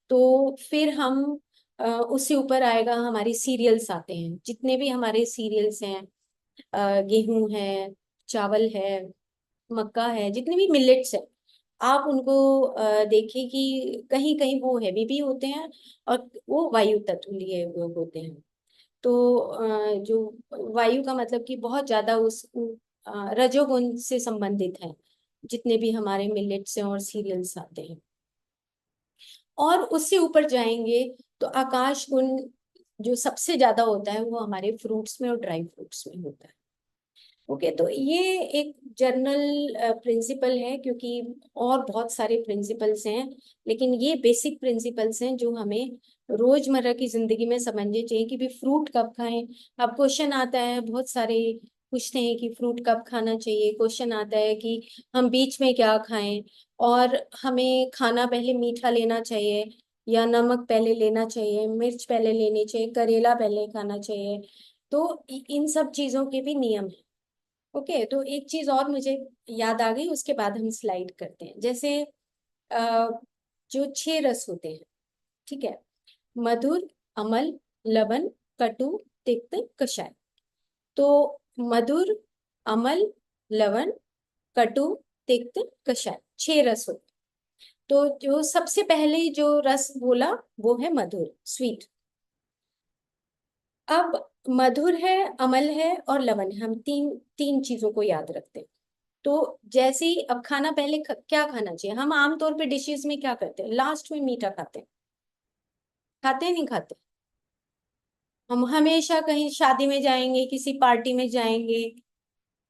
तो फिर हम उससे ऊपर आएगा, हमारी सीरियल्स आते हैं, जितने भी हमारे सीरियल्स हैं, गेहूं है, चावल है, मक्का है, जितने भी मिलेट्स हैं, आप उनको देखिए कि कहीं कहीं वो हैवी भी होते हैं और वो वायु तत्व लिए हुए होते हैं। तो जो वायु का मतलब कि बहुत ज्यादा उस रजोगुण से संबंधित है, जितने भी हमारे मिलेट्स हैं और सीरियल्स आते हैं। और उससे ऊपर जाएंगे तो आकाश गुण जो सबसे ज्यादा होता है वो हमारे फ्रूट्स में और ड्राई फ्रूट्स में होता है। ओके, तो ये एक जनरल प्रिंसिपल है, क्योंकि और बहुत सारे प्रिंसिपल्स हैं, लेकिन ये बेसिक प्रिंसिपल्स हैं जो हमें रोजमर्रा की जिंदगी में समझने चाहिए कि भी फ्रूट कब खाएं। अब क्वेश्चन आता है, बहुत सारे पूछते हैं कि फ्रूट कब खाना चाहिए, क्वेश्चन आता है कि हम बीच में क्या खाएं, और हमें खाना पहले मीठा लेना चाहिए या नमक पहले लेना चाहिए, मिर्च पहले लेनी चाहिए, करेला पहले खाना चाहिए। तो इन सब चीजों के भी नियम है। ओके, तो एक चीज और मुझे याद आ गई, उसके बाद हम स्लाइड करते हैं। जैसे अ, जो 6 रस होते हैं, ठीक है, मधुर, अमल, लवण, कटु, तिक्त, कषाय। तो मधुर, अमल, लवण, कटु, तिक्त, कषाय, 6 रस होते हैं। तो जो सबसे पहले जो रस बोला वो है मधुर, स्वीट। अब मधुर है, अमल है और लवण है, हम तीन तीन चीजों को याद रखते हैं। तो जैसे ही अब खाना पहले क्या खाना चाहिए, हम आमतौर पे डिशेस में क्या करते हैं, लास्ट में मीठा खाते हैं। खाते हैं नहीं खाते? हम हमेशा कहीं शादी में जाएंगे, किसी पार्टी में जाएंगे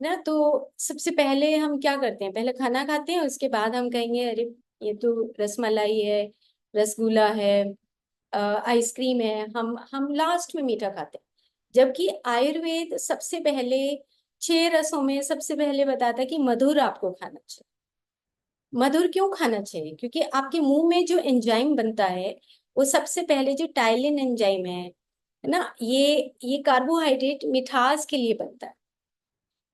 ना, तो सबसे पहले हम क्या करते हैं, पहले खाना खाते हैं, उसके बाद हम कहेंगे अरे ये तो रसमलाई है, रसगुल्ला है, आइसक्रीम है, हम लास्ट में मीठा खाते हैं। जबकि आयुर्वेद सबसे पहले 6 रसों में सबसे पहले बताता है कि मधुर आपको खाना चाहिए। मधुर क्यों खाना चाहिए? क्योंकि आपके मुंह में जो एंजाइम बनता है वो सबसे पहले जो टाइलिन एंजाइम है ना, ये कार्बोहाइड्रेट मिठास के लिए बनता है।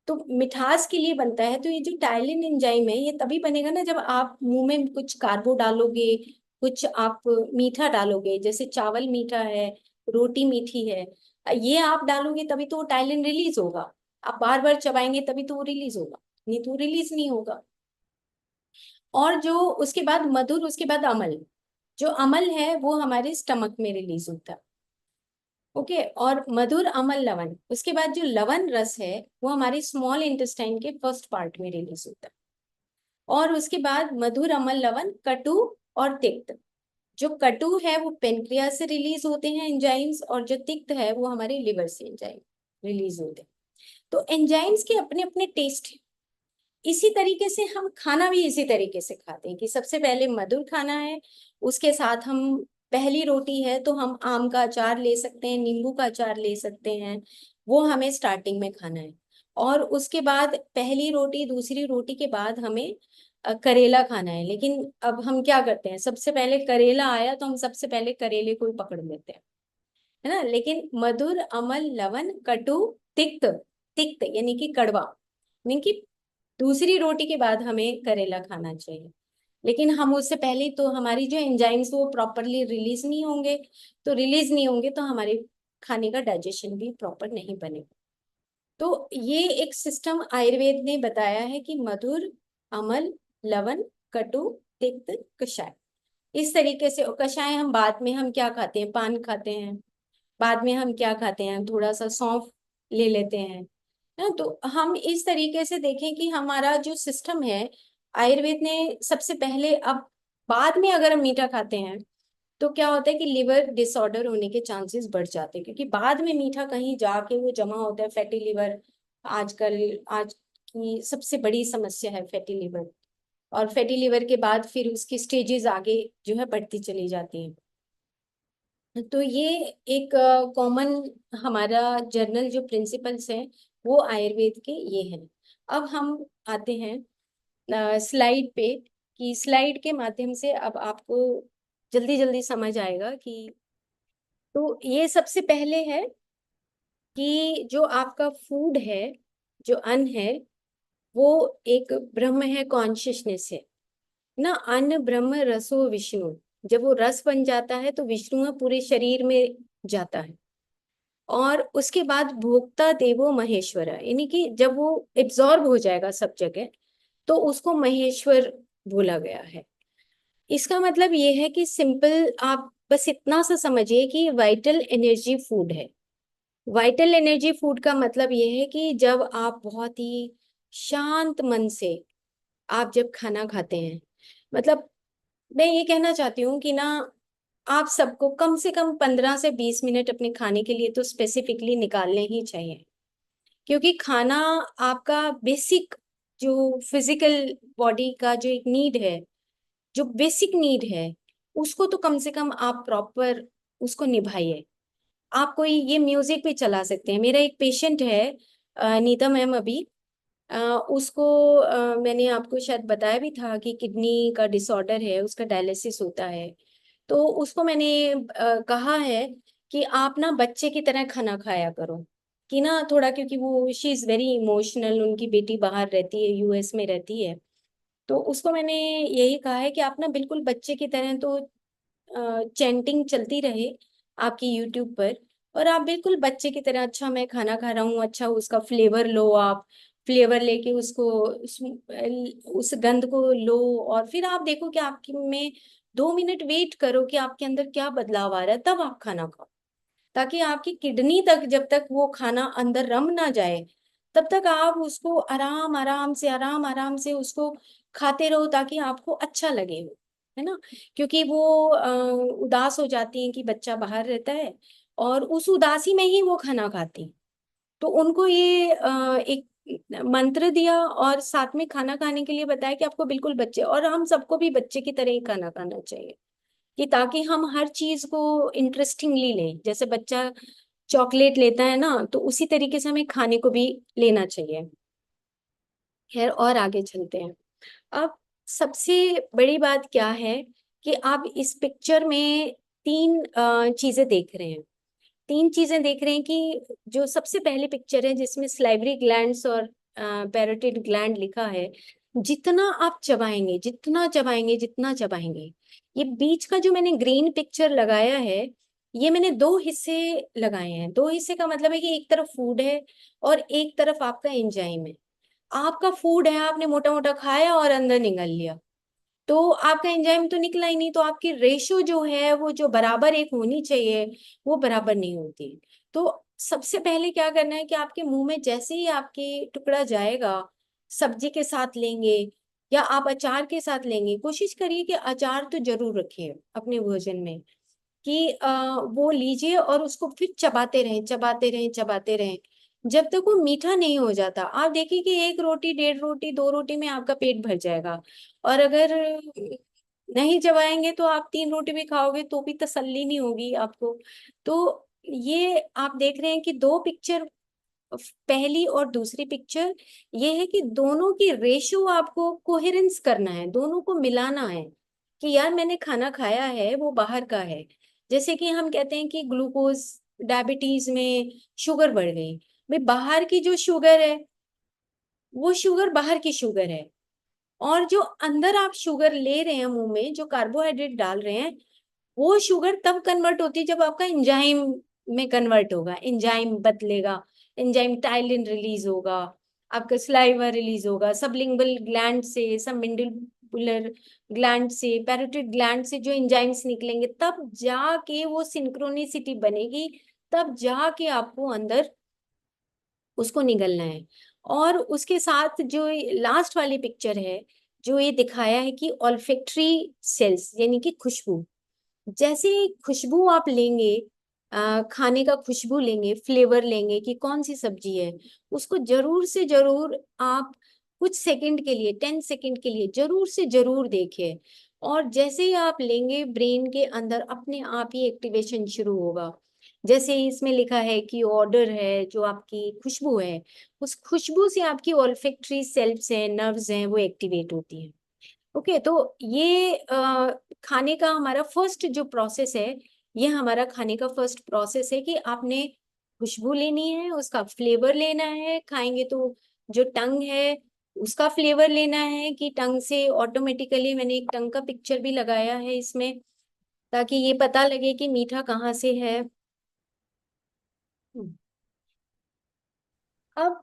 तो मिठास के लिए बनता है, तो ये जो टाइलिन एंजाइम है ये तभी बनेगा ना जब आप मुंह में कुछ कार्बो डालोगे, कुछ आप मीठा डालोगे, जैसे चावल मीठा है, रोटी मीठी है, ये आप डालोगे तभी तो वो टाइलिन रिलीज होगा। आप बार बार चबाएंगे तभी तो वो रिलीज होगा, नहीं तो रिलीज नहीं होगा। और जो उसके बाद मधुर, उसके बाद अमल, जो अमल है वो हमारे स्टमक में रिलीज होता है। ओके। और मधुर अमल लवण, उसके बाद जो लवण रस है वो हमारी स्मॉल इंटेस्टाइन के फर्स्ट पार्ट में रिलीज होता है। और उसके बाद मधुर अमल लवण कटु और तिक्त। जो कटु है वो पेनक्रियास से रिलीज होते हैं एंजाइम्स, और जो तिक्त है वो हमारे लिवर से एंजाइम रिलीज होते हैं। तो एंजाइम्स के अपने अपने टेस्ट है। इसी तरीके से हम खाना भी इसी तरीके से खाते हैं कि सबसे पहले मधुर खाना है, उसके साथ हम पहली रोटी है तो हम आम का अचार ले सकते हैं, नींबू का अचार ले सकते हैं, वो हमें स्टार्टिंग में खाना है। और उसके बाद पहली रोटी दूसरी रोटी के बाद हमें करेला खाना है। लेकिन अब हम क्या करते हैं, सबसे पहले करेला आया तो हम सबसे पहले करेले को ही पकड़ लेते हैं, है ना। लेकिन मधुर अमल लवण कटु तिक्त, तिक्त यानी कि कड़वा, यानी कि दूसरी रोटी के बाद हमें करेला खाना चाहिए। लेकिन हम उससे पहले तो हमारी जो एंजाइम्स वो प्रॉपरली रिलीज नहीं होंगे, तो रिलीज नहीं होंगे तो हमारे खाने का डाइजेशन भी प्रॉपर नहीं बनेगा। तो ये एक सिस्टम आयुर्वेद ने बताया है कि मधुर अमल लवण कटु तिक्त कषाय, इस तरीके से। और कषाय हम बाद में हम क्या खाते हैं, पान खाते हैं, बाद में हम क्या खाते हैं, थोड़ा सा सौंफ ले लेते हैं, ना। तो हम इस तरीके से देखें कि हमारा जो सिस्टम है, आयुर्वेद ने सबसे पहले, अब बाद में अगर हम मीठा खाते हैं तो क्या होता है कि लिवर डिसऑर्डर होने के चांसेस बढ़ जाते हैं, क्योंकि बाद में मीठा कहीं जाके वो जमा होता है, फैटी लिवर। आजकल आज की सबसे बड़ी समस्या है फैटी लिवर। और फैटी लिवर के बाद फिर उसकी स्टेजेस आगे जो है बढ़ती चली जाती हैं। तो ये एक कॉमन हमारा जर्नल जो प्रिंसिपल्स हैं वो आयुर्वेद के ये हैं। अब हम आते हैं स्लाइड पे, कि स्लाइड के माध्यम से अब आपको जल्दी जल्दी समझ आएगा कि, तो ये सबसे पहले है कि जो आपका फूड है, जो अन्न है, वो एक ब्रह्म है, कॉन्शियसनेस है ना। अन्न ब्रह्म रसो विष्णु, जब वो रस बन जाता है तो विष्णु पूरे शरीर में जाता है। और उसके बाद भोक्ता देवो महेश्वर, यानी कि जब वो एब्जॉर्ब हो जाएगा सब जगह तो उसको महेश्वर बोला गया है। इसका मतलब ये है कि सिंपल आप बस इतना सा समझिए कि वाइटल एनर्जी फूड है। वाइटल एनर्जी फूड का मतलब ये है कि जब आप बहुत ही शांत मन से आप जब खाना खाते हैं, मतलब मैं ये कहना चाहती हूँ कि ना, आप सबको कम से कम 15 से 20 मिनट अपने खाने के लिए तो स्पेसिफिकली निकालने ही चाहिए। क्योंकि खाना आपका बेसिक जो फिजिकल बॉडी का जो एक नीड है, जो बेसिक नीड है, उसको तो कम से कम आप प्रॉपर उसको निभाइए। आप कोई ये म्यूजिक भी चला सकते हैं। मेरा एक पेशेंट है नीता मैम, अभी उसको मैंने आपको शायद बताया भी था कि किडनी का डिसऑर्डर है, उसका डायलिसिस होता है। तो उसको मैंने कहा है कि आप ना बच्चे की तरह खाना खाया करो, कि ना थोड़ा, क्योंकि वो शी इज़ वेरी इमोशनल, उनकी बेटी बाहर रहती है, यूएस में रहती है। तो उसको मैंने यही कहा है कि आप ना बिल्कुल बच्चे की तरह, तो चैंटिंग चलती रहे आपकी यूट्यूब पर, और आप बिल्कुल बच्चे की तरह, अच्छा मैं खाना खा रहा हूँ, अच्छा उसका फ्लेवर लो आप, फ्लेवर लेके उसको उस गंध को लो, और फिर आप देखो कि आपकी में 2 मिनट वेट करो कि आपके अंदर क्या बदलाव आ रहा है, तब आप खाना खाओ। ताकि आपकी किडनी तक जब तक वो खाना अंदर रम ना जाए, तब तक आप उसको आराम आराम आराम से उसको खाते रहो, ताकि आपको अच्छा लगे वो, है ना। क्योंकि वो उदास हो जाती हैं कि बच्चा बाहर रहता है, और उस उदासी में ही वो खाना खाती हैं। तो उनको ये एक मंत्र दिया और साथ में खाना खाने के लिए बताया कि आपको बिल्कुल बच्चे, और हम सबको भी बच्चे की तरह ही खाना खाना चाहिए, कि ताकि हम हर चीज को इंटरेस्टिंगली लें। जैसे बच्चा चॉकलेट लेता है ना, तो उसी तरीके से हमें खाने को भी लेना चाहिए। खैर, और आगे चलते हैं। अब सबसे बड़ी बात क्या है कि आप इस पिक्चर में तीन चीजें देख रहे हैं। तीन चीजें देख रहे हैं कि जो सबसे पहली पिक्चर है जिसमें स्लाइवरी ग्लैंड्स और पैरोटिड ग्लैंड लिखा है, जितना आप चबाएंगे, जितना चबाएंगे, जितना चबाएंगे, ये बीच का जो मैंने ग्रीन पिक्चर लगाया है, ये मैंने दो हिस्से लगाए हैं। दो हिस्से का मतलब है कि एक तरफ फूड है और एक तरफ आपका एंजाइम है। आपका फूड है, आपने मोटा मोटा खाया और अंदर निगल लिया। तो आपका एंजाइम तो निकला ही नहीं, तो आपकी रेशो जो है वो जो बराबर एक होनी चाहिए वो बराबर नहीं होती। तो सबसे पहले क्या करना है कि आपके मुंह में जैसे ही आपके टुकड़ा जाएगा, सब्जी के साथ लेंगे या आप अचार के साथ लेंगे, कोशिश करिए कि अचार तो जरूर रखिए अपने भोजन में, कि वो लीजिए और उसको फिर चबाते रहें चबाते रहें चबाते रहें जब तक वो मीठा नहीं हो जाता। आप देखिए कि एक रोटी, डेढ़ रोटी, दो रोटी में आपका पेट भर जाएगा, और अगर नहीं चबाएंगे तो आप तीन रोटी भी खाओगे तो भी तसल्ली नहीं होगी आपको। तो ये आप देख रहे हैं कि दो पिक्चर, पहली और दूसरी पिक्चर, ये है कि दोनों की रेशो आपको कोहेरेंस करना है, दोनों को मिलाना है कि यार मैंने खाना खाया है वो बाहर का है। जैसे कि हम कहते हैं कि ग्लूकोज, डायबिटीज में शुगर बढ़ गई, भाई बाहर की जो शुगर है वो शुगर बाहर की शुगर है, और जो अंदर आप शुगर ले रहे हैं मुंह में, जो कार्बोहाइड्रेट डाल रहे हैं, वो शुगर तब कन्वर्ट होती है जब आपका एंजाइम में कन्वर्ट होगा, एंजाइम बदलेगा, एंजाइम टाइलिन रिलीज होगा, आपका स्लाइवा रिलीज होगा, सबलिंगुअल ग्लैंड से, सब मेंडिबुलर ग्लैंड से, पैरोटिड ग्लैंड से जो एंजाइम्स निकलेंगे, तब जाके वो सिंक्रोनिसिटी बनेगी, तब जाके आपको अंदर उसको निगलना है। और उसके साथ जो लास्ट वाली पिक्चर है, जो ये दिखाया है कि ऑल्फैक्टरी सेल्स यानी कि खुशबू, जैसे खुशबू आप लेंगे, खाने का खुशबू लेंगे, फ्लेवर लेंगे कि कौन सी सब्जी है, उसको जरूर से जरूर आप कुछ सेकंड के लिए, 10 सेकंड के लिए जरूर से जरूर देखिए, और जैसे ही आप लेंगे ब्रेन के अंदर अपने आप ही एक्टिवेशन शुरू होगा। जैसे इसमें लिखा है कि ऑर्डर है, जो आपकी खुशबू है, उस खुशबू से आपकी ऑल्फैक्टरी सेल्स हैं, नर्व्स हैं, वो एक्टिवेट होती हैं। ओके, तो ये खाने का हमारा फर्स्ट जो प्रोसेस है, ये हमारा खाने का फर्स्ट प्रोसेस है कि आपने खुशबू लेनी है, उसका फ्लेवर लेना है, खाएंगे तो जो टंग है उसका फ्लेवर लेना है, कि टंग से ऑटोमेटिकली, मैंने एक टंग का पिक्चर भी लगाया है इसमें ताकि ये पता लगे कि मीठा कहाँ से है। अब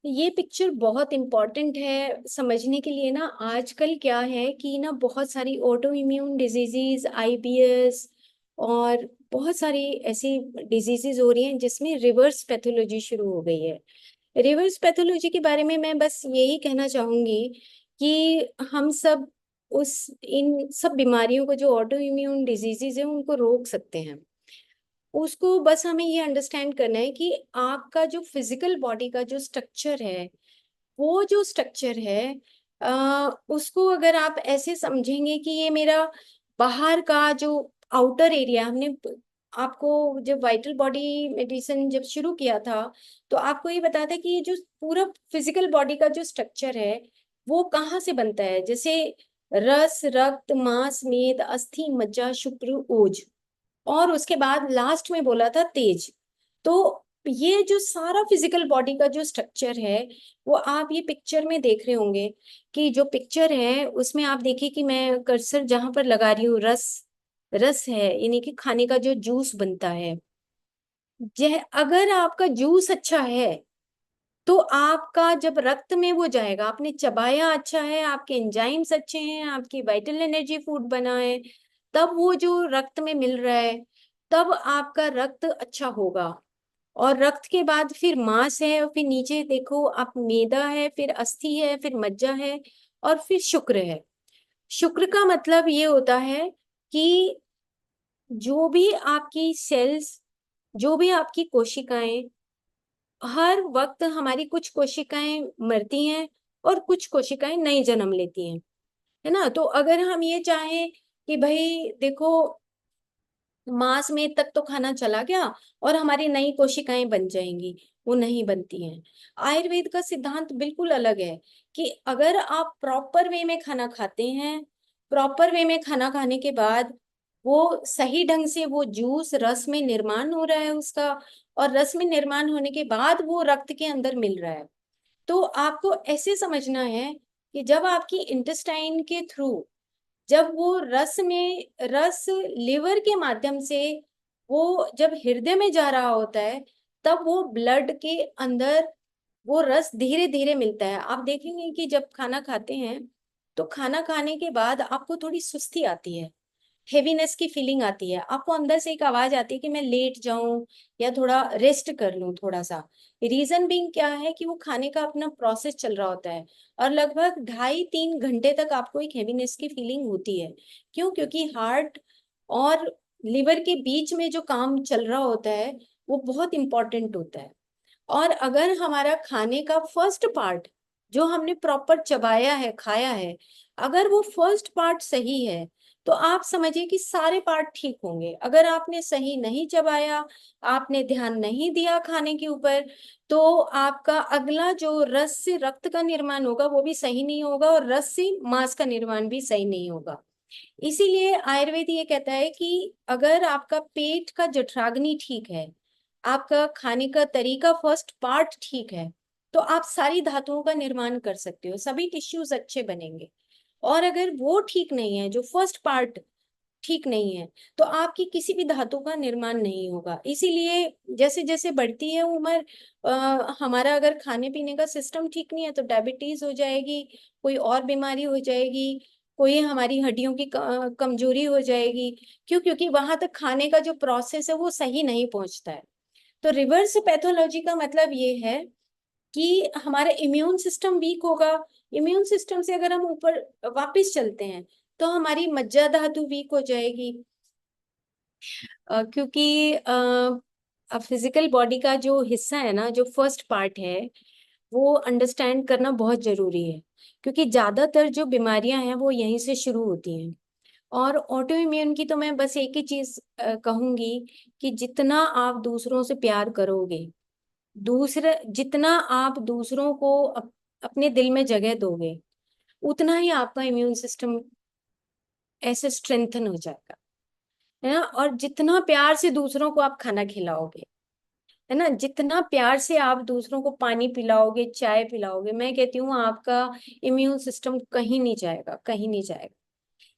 ये पिक्चर बहुत इम्पोर्टेंट है समझने के लिए ना। आजकल क्या है कि ना बहुत सारी ऑटो इम्यून डिजीजेज, आईबीएस और बहुत सारी ऐसी डिजीजेज हो रही हैं जिसमें रिवर्स पैथोलॉजी शुरू हो गई है। रिवर्स पैथोलॉजी के बारे में मैं बस यही कहना चाहूंगी कि हम सब उस इन सब बीमारियों को, जो ऑटो इम्यून डिजीजेज है, उनको रोक सकते हैं। उसको बस हमें ये अंडरस्टैंड करना है कि आपका जो फिजिकल बॉडी का जो स्ट्रक्चर है, वो जो स्ट्रक्चर है, उसको अगर आप ऐसे समझेंगे कि ये मेरा बाहर का जो आउटर एरिया, हमने आपको जब वाइटल बॉडी मेडिसिन जब शुरू किया था तो आपको ये बताया था कि ये जो पूरा फिजिकल बॉडी का जो स्ट्रक्चर है वो कहाँ से बनता है, जैसे रस, रक्त, मांस, मेद, अस्थि, मज्जा, शुक्र, ओज, और उसके बाद लास्ट में बोला था तेज। तो ये जो सारा फिजिकल बॉडी का जो स्ट्रक्चर है, वो आप ये पिक्चर में देख रहे होंगे कि जो पिक्चर है उसमें आप देखिए कि मैं कर्सर जहां पर लगा रही हूँ, रस, रस है यानी कि खाने का जो जूस बनता है, यह अगर आपका जूस अच्छा है तो आपका जब रक्त में वो जाएगा, आपने चबाया अच्छा है, आपके एंजाइम्स अच्छे हैं, आपकी वाइटल एनर्जी फूड बना है, तब वो जो रक्त में मिल रहा है, तब आपका रक्त अच्छा होगा। और रक्त के बाद फिर मांस है, और फिर नीचे देखो आप मेदा है, फिर अस्थि है, फिर मज्जा है, और फिर शुक्र है। शुक्र का मतलब ये होता है कि जो भी आपकी सेल्स, जो भी आपकी कोशिकाएं, हर वक्त हमारी कुछ कोशिकाएं मरती हैं और कुछ कोशिकाएं नई जन्म लेती हैं, है ना। तो अगर हम ये चाहें कि भाई देखो मांस में तक तो खाना चला गया और हमारी नई कोशिकाएं बन जाएंगी, वो नहीं बनती हैं। आयुर्वेद का सिद्धांत बिल्कुल अलग है कि अगर आप प्रॉपर वे में खाना खाते हैं, प्रॉपर वे में खाना खाने के बाद वो सही ढंग से वो जूस रस में निर्माण हो रहा है उसका, और रस में निर्माण होने के बाद वो रक्त के अंदर मिल रहा है। तो आपको ऐसे समझना है कि जब आपकी इंटेस्टाइन के थ्रू, जब वो रस में, रस लिवर के माध्यम से वो जब हृदय में जा रहा होता है, तब वो ब्लड के अंदर वो रस धीरे धीरे मिलता है। आप देखेंगे कि जब खाना खाते हैं तो खाना खाने के बाद आपको थोड़ी सुस्ती आती है, हेवीनेस की फीलिंग आती है, आपको अंदर से एक आवाज आती है कि मैं लेट जाऊं या थोड़ा रेस्ट कर लूं थोड़ा सा। रीजन बीइंग क्या है कि वो खाने का अपना प्रोसेस चल रहा होता है और लगभग 2.5-3 घंटे तक आपको एक हेवीनेस की फीलिंग होती है। क्यों? क्योंकि हार्ट और लिवर के बीच में जो काम चल रहा होता है वो बहुत इंपॉर्टेंट होता है। और अगर हमारा खाने का फर्स्ट पार्ट जो हमने प्रॉपर चबाया है, खाया है, अगर वो फर्स्ट पार्ट सही है तो आप समझिए कि सारे पार्ट ठीक होंगे। अगर आपने सही नहीं चबाया, आपने ध्यान नहीं दिया खाने के ऊपर, तो आपका अगला जो रस से रक्त का निर्माण होगा वो भी सही नहीं होगा और रस से मांस का निर्माण भी सही नहीं होगा। इसीलिए आयुर्वेद ये कहता है कि अगर आपका पेट का जठराग्नि ठीक है, आपका खाने का तरीका फर्स्ट पार्ट ठीक है, तो आप सारी धातुओं का निर्माण कर सकते हो, सभी टिश्यूज अच्छे बनेंगे। और अगर वो ठीक नहीं है, जो फर्स्ट पार्ट ठीक नहीं है, तो आपकी किसी भी धातु का निर्माण नहीं होगा। इसीलिए जैसे जैसे बढ़ती है उम्र, हमारा अगर खाने पीने का सिस्टम ठीक नहीं है तो डायबिटीज हो जाएगी, कोई और बीमारी हो जाएगी, कोई हमारी हड्डियों की कमजोरी हो जाएगी। क्यों? क्योंकि वहां तक खाने का जो प्रोसेस है वो सही नहीं पहुंचता है। तो रिवर्स पैथोलॉजी का मतलब ये है कि हमारा इम्यून सिस्टम वीक होगा। इम्यून सिस्टम से अगर हम ऊपर वापस चलते हैं तो हमारी मज्जा धातु वीक हो जाएगी। क्योंकि फिजिकल बॉडी का जो हिस्सा है ना, जो फर्स्ट पार्ट है, वो अंडरस्टैंड करना बहुत जरूरी है। क्योंकि ज्यादातर जो बीमारियां हैं वो यहीं से शुरू होती हैं। और ऑटो इम्यून की तो मैं बस एक ही चीज कहूंगी कि जितना आप दूसरों से प्यार करोगे, दूसरे जितना आप दूसरों को अपने दिल में जगह दोगे, उतना ही आपका इम्यून सिस्टम ऐसे स्ट्रेंथन हो जाएगा, है ना। और जितना प्यार से दूसरों को आप खाना खिलाओगे, है ना, जितना प्यार से आप दूसरों को पानी पिलाओगे, चाय पिलाओगे, मैं कहती हूँ आपका इम्यून सिस्टम कहीं नहीं जाएगा, कहीं नहीं जाएगा।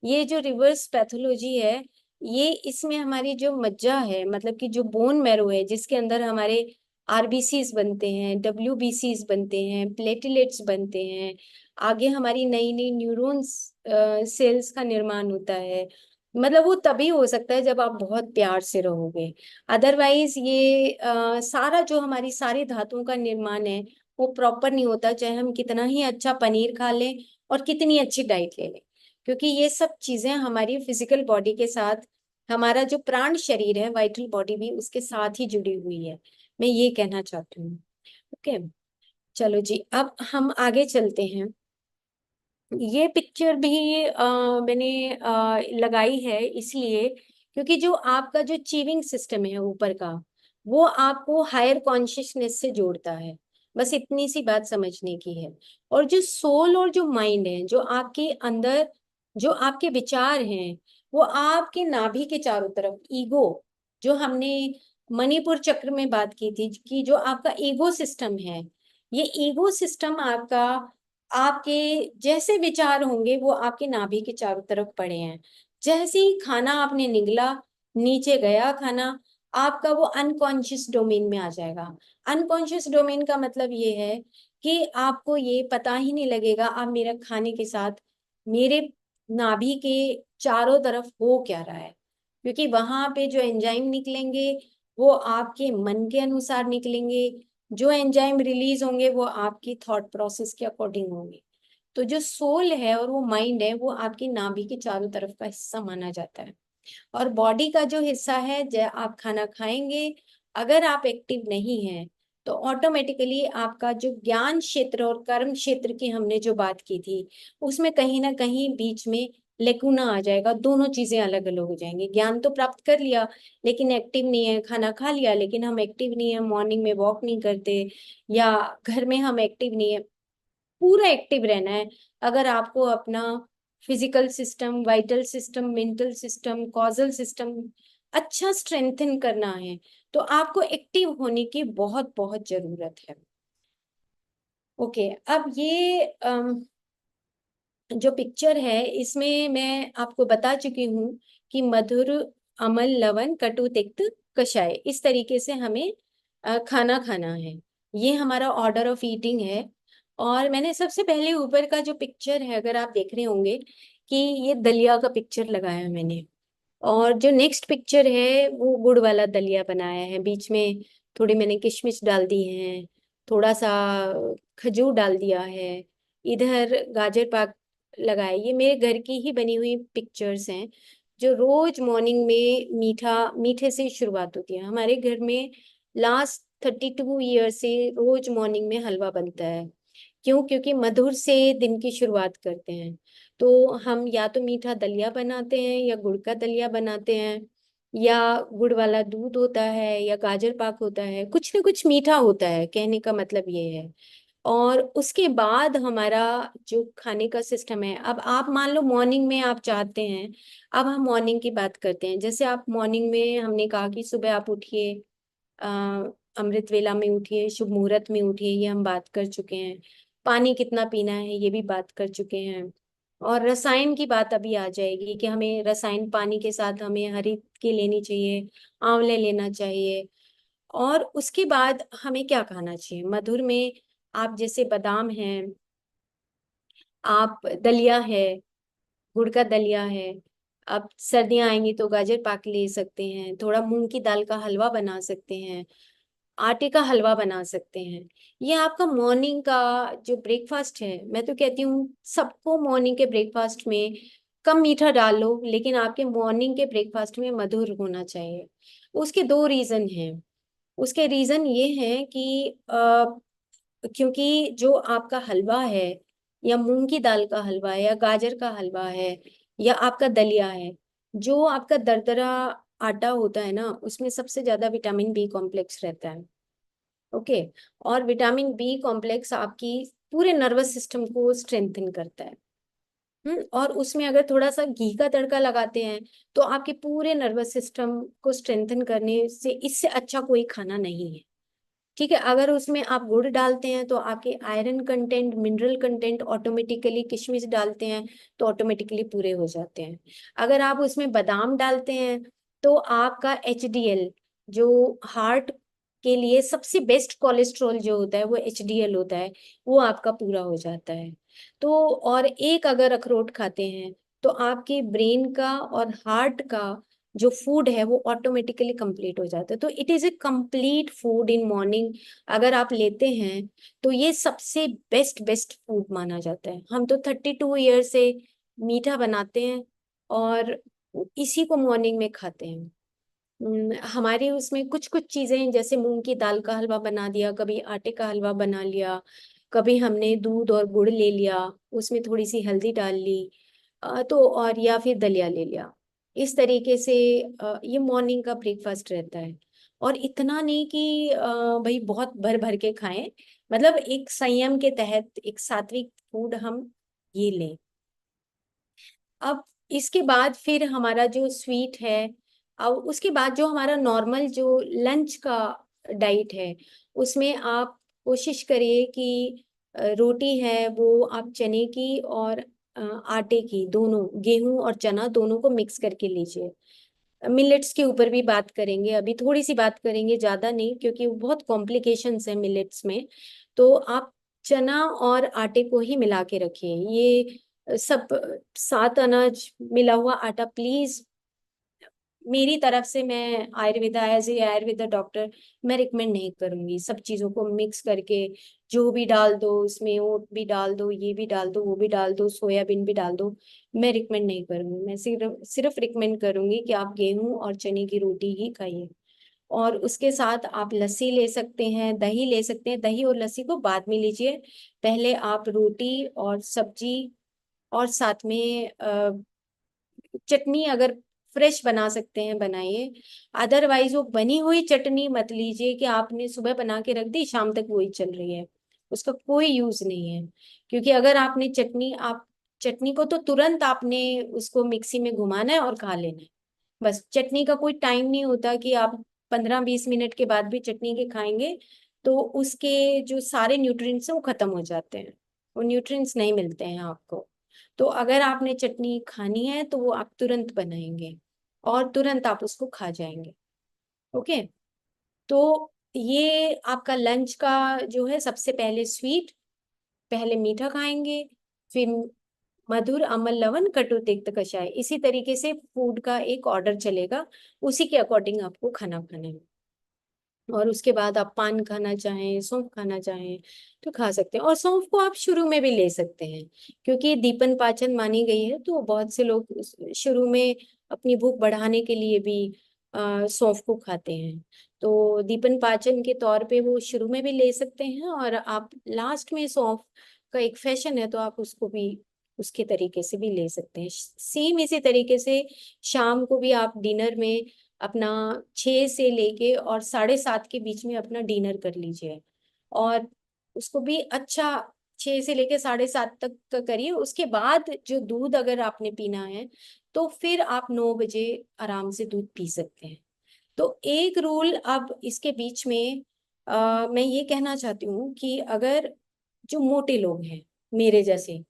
ये जो रिवर्स पैथोलॉजी है, ये इसमें हमारी जो मज्जा है, मतलब कि जो बोन मैरो है, जिसके अंदर हमारे आरबीसीज बनते हैं, डब्ल्यूबीसीज बनते हैं, प्लेटलेट्स बनते हैं, आगे हमारी नई नई न्यूरॉन्स सेल्स का निर्माण होता है। मतलब वो तभी हो सकता है जब आप बहुत प्यार से रहोगे। अदरवाइज ये सारा जो हमारी सारी धातुओं का निर्माण है वो प्रॉपर नहीं होता, चाहे हम कितना ही अच्छा पनीर खा लें और कितनी अच्छी डाइट ले लें। क्योंकि ये सब चीजें हमारी फिजिकल बॉडी के साथ, हमारा जो प्राण शरीर है, वाइटल बॉडी भी उसके साथ ही जुड़ी हुई है, मैं ये कहना चाहती हूँ। ओके, चलो जी, अब हम आगे चलते हैं। ये पिक्चर भी मैंने लगाई है इसलिए क्योंकि जो आपका जो चीविंग सिस्टम है ऊपर का, वो आपको हायर कॉन्शियसनेस से जोड़ता है। बस इतनी सी बात समझने की है। और जो सोल और जो माइंड है, जो आपके अंदर जो आपके विचार हैं, वो आपके नाभि के चारों तरफ ईगो, जो हमने मणिपुर चक्र में बात की थी कि जो आपका ईगो सिस्टम है, ये ईगो सिस्टम आपका, आपके जैसे विचार होंगे वो आपके नाभि के चारों तरफ पड़े हैं। जैसे ही खाना आपने निगला, नीचे गया खाना, आपका वो अनकॉन्शियस डोमेन में आ जाएगा। अनकॉन्शियस डोमेन का मतलब ये है कि आपको ये पता ही नहीं लगेगा आप मेरे खाने के साथ मेरे नाभि के चारों तरफ हो क्या रहा है। क्योंकि वहां पे जो एंजाइम निकलेंगे वो आपके मन के अनुसार निकलेंगे, जो एंजाइम रिलीज होंगे वो आपकी थॉट प्रोसेस के अकॉर्डिंग होंगे। तो जो सोल है और वो माइंड है वो आपकी नाभि के चारों तरफ का हिस्सा माना जाता है। और बॉडी का जो हिस्सा है, जब आप खाना खाएंगे, अगर आप एक्टिव नहीं हैं तो ऑटोमेटिकली आपका जो ज्ञान क्षेत्र और कर्म क्षेत्र की हमने जो बात की थी, उसमें कहीं ना कहीं बीच में लेकुना आ जाएगा, दोनों चीजें अलग अलग हो जाएंगी। ज्ञान तो प्राप्त कर लिया लेकिन एक्टिव नहीं है, खाना खा लिया लेकिन हम एक्टिव नहीं है, मॉर्निंग में वॉक नहीं करते, या घर में हम एक्टिव नहीं है। पूरा एक्टिव रहना है अगर आपको अपना physical system, vital system, mental system, causal system अच्छा स्ट्रेंथन करना है, तो आपको एक्टिव होने की बहुत बहुत जरूरत है। ओके, अब ये जो पिक्चर है इसमें मैं आपको बता चुकी हूँ कि मधुर, अमल, लवण, कटु, तिक्त, कषाय, इस तरीके से हमें खाना खाना है। ये हमारा ऑर्डर ऑफ ईटिंग है। और मैंने सबसे पहले ऊपर का जो पिक्चर है, अगर आप देख रहे होंगे कि ये दलिया का पिक्चर लगाया है मैंने। और जो नेक्स्ट पिक्चर है वो गुड़ वाला दलिया बनाया है। बीच में थोड़ी मैंने किशमिश डाल दी है, थोड़ा सा खजूर डाल दिया है, इधर गाजर पाक लगाया। ये मेरे घर की ही बनी हुई पिक्चर्स हैं, जो रोज मॉर्निंग में मीठे से शुरुआत होती है हमारे घर में। लास्ट 32 ईयर से रोज मॉर्निंग में हलवा बनता है। क्यों? क्योंकि मधुर से दिन की शुरुआत करते हैं। तो हम या तो मीठा दलिया बनाते हैं या गुड़ का दलिया बनाते हैं, या गुड़ वाला दूध होता है या गाजर पाक होता है, कुछ ना कुछ मीठा होता है, कहने का मतलब ये है। और उसके बाद हमारा जो खाने का सिस्टम है, अब आप मान लो मॉर्निंग में आप चाहते हैं, अब हम मॉर्निंग की बात करते हैं। जैसे आप मॉर्निंग में, हमने कहा कि सुबह आप उठिए, अ, अमृत वेला में उठिए, शुभ मुहूर्त में उठिए, ये हम बात कर चुके हैं। पानी कितना पीना है ये भी बात कर चुके हैं। और रसायन की बात अभी आ जाएगी कि हमें रसायन पानी के साथ हमें हरी की लेनी चाहिए, आंवले लेना चाहिए। और उसके बाद हमें क्या खाना चाहिए मधुर में? आप जैसे बादाम है, आप दलिया है, गुड़ का दलिया है। अब सर्दियां आएंगी तो गाजर पाक ले सकते हैं, थोड़ा मूंग की दाल का हलवा बना सकते हैं, आटे का हलवा बना सकते हैं। ये आपका मॉर्निंग का जो ब्रेकफास्ट है। मैं तो कहती हूँ सबको मॉर्निंग के ब्रेकफास्ट में कम मीठा डालो, लेकिन आपके मॉर्निंग के ब्रेकफास्ट में मधुर होना चाहिए। उसके दो रीजन हैं। उसके रीजन ये हैं कि क्योंकि जो आपका हलवा है, या मूंग की दाल का हलवा है, या गाजर का हलवा है, या आपका दलिया है, जो आपका दरदरा आटा होता है ना, उसमें सबसे ज्यादा विटामिन बी कॉम्प्लेक्स रहता है। ओके। और विटामिन बी कॉम्प्लेक्स आपकी पूरे नर्वस सिस्टम को स्ट्रेंथन करता है। और उसमें अगर थोड़ा सा घी का तड़का लगाते हैं, तो आपके पूरे नर्वस सिस्टम को स्ट्रेंथन करने से इससे अच्छा कोई खाना नहीं है। ठीक है। अगर उसमें आप गुड़ डालते हैं तो आपके iron content, mineral content automatically, किशमिश डालते हैं तो ऑटोमेटिकली पूरे हो जाते हैं। अगर आप उसमें बादाम डालते हैं तो आपका एचडीएल, जो हार्ट के लिए सबसे बेस्ट कोलेस्ट्रॉल जो होता है वो एचडीएल होता है, वो आपका पूरा हो जाता है। तो और एक अगर अखरोट खाते हैं तो आपके ब्रेन का और हार्ट का जो फूड है वो ऑटोमेटिकली कंप्लीट हो जाता है। तो it is a complete food in morning. अगर आप लेते हैं तो ये सबसे बेस्ट बेस्ट फूड माना जाता है। हम तो 32 ईयर से मीठा बनाते हैं और इसी को मॉर्निंग में खाते हैं। हमारे उसमें कुछ कुछ चीजें, जैसे मूंग की दाल का हलवा बना दिया, कभी आटे का हलवा बना लिया, कभी हमने दूध और गुड़ ले लिया, उसमें थोड़ी सी हल्दी डाल ली, तो और या फिर दलिया ले लिया। इस तरीके से ये मॉर्निंग का ब्रेकफास्ट रहता है। और इतना नहीं कि भाई बहुत भर भर के खाएं, मतलब एक संयम के तहत एक सात्विक फूड हम ये लें। अब इसके बाद फिर हमारा जो स्वीट है, अब उसके बाद जो हमारा नॉर्मल जो लंच का डाइट है, उसमें आप कोशिश करिए कि रोटी है वो आप चने की और आटे की, दोनों गेहूं और चना दोनों को मिक्स करके लीजिए। मिलेट्स के ऊपर भी बात करेंगे, अभी थोड़ी सी बात करेंगे, ज्यादा नहीं, क्योंकि वो बहुत कॉम्प्लिकेशंस है मिलेट्स में। तो आप चना और आटे को ही मिला के रखिए। ये सब सात अनाज मिला हुआ आटा प्लीज, मेरी तरफ से मैं Ayurveda, as a Ayurveda doctor, मैं रिकमेंड नहीं करूंगी सब चीजों को मिक्स करके। जो भी डाल दो उसमें, ओट भी डाल दो, ये भी डाल दो, वो भी डाल दो, सोयाबीन भी डाल दो, मैं रिकमेंड नहीं करूंगी। मैं सिर्फ सिर्फ रिकमेंड करूंगी कि आप गेहूं और चने की रोटी ही खाइए। और उसके साथ आप लस्सी ले सकते हैं, दही ले सकते हैं। दही और लस्सी को बाद में लीजिए, पहले आप रोटी और सब्जी और साथ में चटनी अगर फ्रेश बना सकते हैं बनाइए। अदरवाइज वो बनी हुई चटनी मत लीजिए कि आपने सुबह बना के रख दी, शाम तक वही चल रही है, उसका कोई यूज नहीं है। क्योंकि अगर आपने चटनी को तो तुरंत आपने उसको मिक्सी में घुमाना है और खा लेना है। बस चटनी का कोई टाइम नहीं होता कि आप 15-20 मिनट के बाद भी चटनी के खाएंगे तो उसके जो सारे न्यूट्रिएंट्स हैं वो खत्म हो जाते हैं, वो न्यूट्रिएंट्स नहीं मिलते हैं आपको। तो अगर आपने चटनी खानी है तो वो आप तुरंत बनाएंगे और तुरंत आप उसको खा जाएंगे। ओके। तो ये आपका लंच का जो है, सबसे पहले स्वीट, पहले मीठा खाएंगे, फिर मधुर, अम्ल, लवण, कटु, तिक्त, कषाय, इसी तरीके से फूड का एक ऑर्डर चलेगा। उसी के अकॉर्डिंग आपको खाना खाना है। और उसके बाद आप पान खाना चाहें, सौंफ खाना चाहें तो खा सकते हैं। और सौंफ को आप शुरू में भी ले सकते हैं, क्योंकि दीपन पाचन मानी गई है। तो बहुत से लोग शुरू में अपनी भूख बढ़ाने के लिए भी सौंफ को खाते हैं। तो दीपन पाचन के तौर पे वो शुरू में भी ले सकते हैं, और आप लास्ट में सौंफ का एक फैशन है तो आप उसको भी उसके तरीके से भी ले सकते हैं। सेम इसी तरीके से शाम को भी आप डिनर में अपना 6 से लेके और 7:30 के बीच में अपना डिनर कर लीजिए। और उसको भी अच्छा 6 से लेके 7:30 तक का करिए। उसके बाद जो दूध अगर आपने पीना है तो फिर आप 9 बजे आराम से दूध पी सकते हैं। तो एक रूल अब इसके बीच में मैं ये कहना चाहती हूँ कि अगर जो मोटे लोग हैं मेरे जैसे,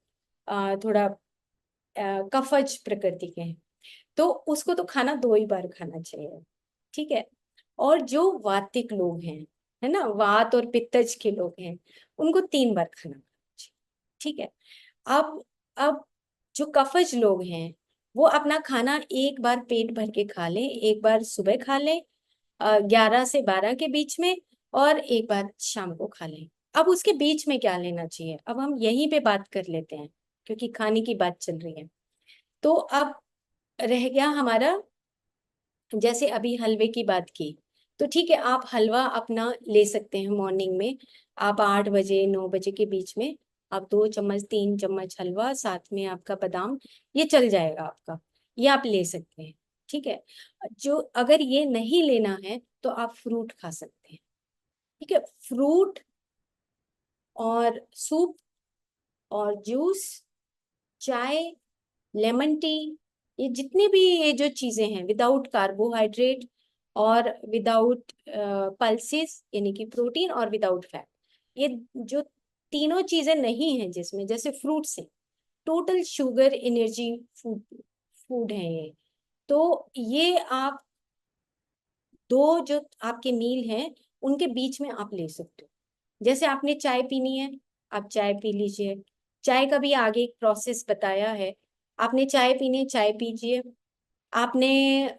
थोड़ा कफज प्रकृति के हैं, तो उसको तो खाना 2 ही बार खाना चाहिए, ठीक है। और जो वातिक लोग हैं, है ना, वात और पित्तज के लोग हैं, उनको 3 बार खाना खाना चाहिए, ठीक है। अब जो कफज लोग हैं वो अपना खाना एक बार पेट भर के खा लें, एक बार सुबह खा लें 11 से 12 के बीच में, और एक बार शाम को खा लें। अब उसके बीच में क्या लेना चाहिए, अब हम यहीं पे बात कर लेते हैं, क्योंकि खाने की बात चल रही है। तो अब रह गया हमारा, जैसे अभी हलवे की बात की, तो ठीक है, आप हलवा अपना ले सकते हैं मॉर्निंग में। आप 8 बजे 9 बजे के बीच में आप 2 चम्मच 3 चम्मच हलवा, साथ में आपका बादाम, ये चल जाएगा आपका, ये आप ले सकते हैं, ठीक है। जो अगर ये नहीं लेना है तो आप फ्रूट खा सकते हैं, ठीक है। फ्रूट और सूप और जूस, चाय, लेमन टी, ये जितने भी ये जो चीजें हैं विदाउट कार्बोहाइड्रेट और विदाउट पल्सेस यानी कि प्रोटीन और विदाउट फैट, ये जो तीनों चीजें नहीं हैं जिसमें, जैसे फ्रूट्स हैं, total sugar energy food food है ये। तो ये आप दो जो आपके मील हैं उनके बीच में आप ले सकते हो। जैसे आपने चाय पीनी है, आप चाय पी लीजिए, चाय का भी आगे एक प्रोसेस बताया है। आपने चाय पीनी है, चाय पीजिए। आपने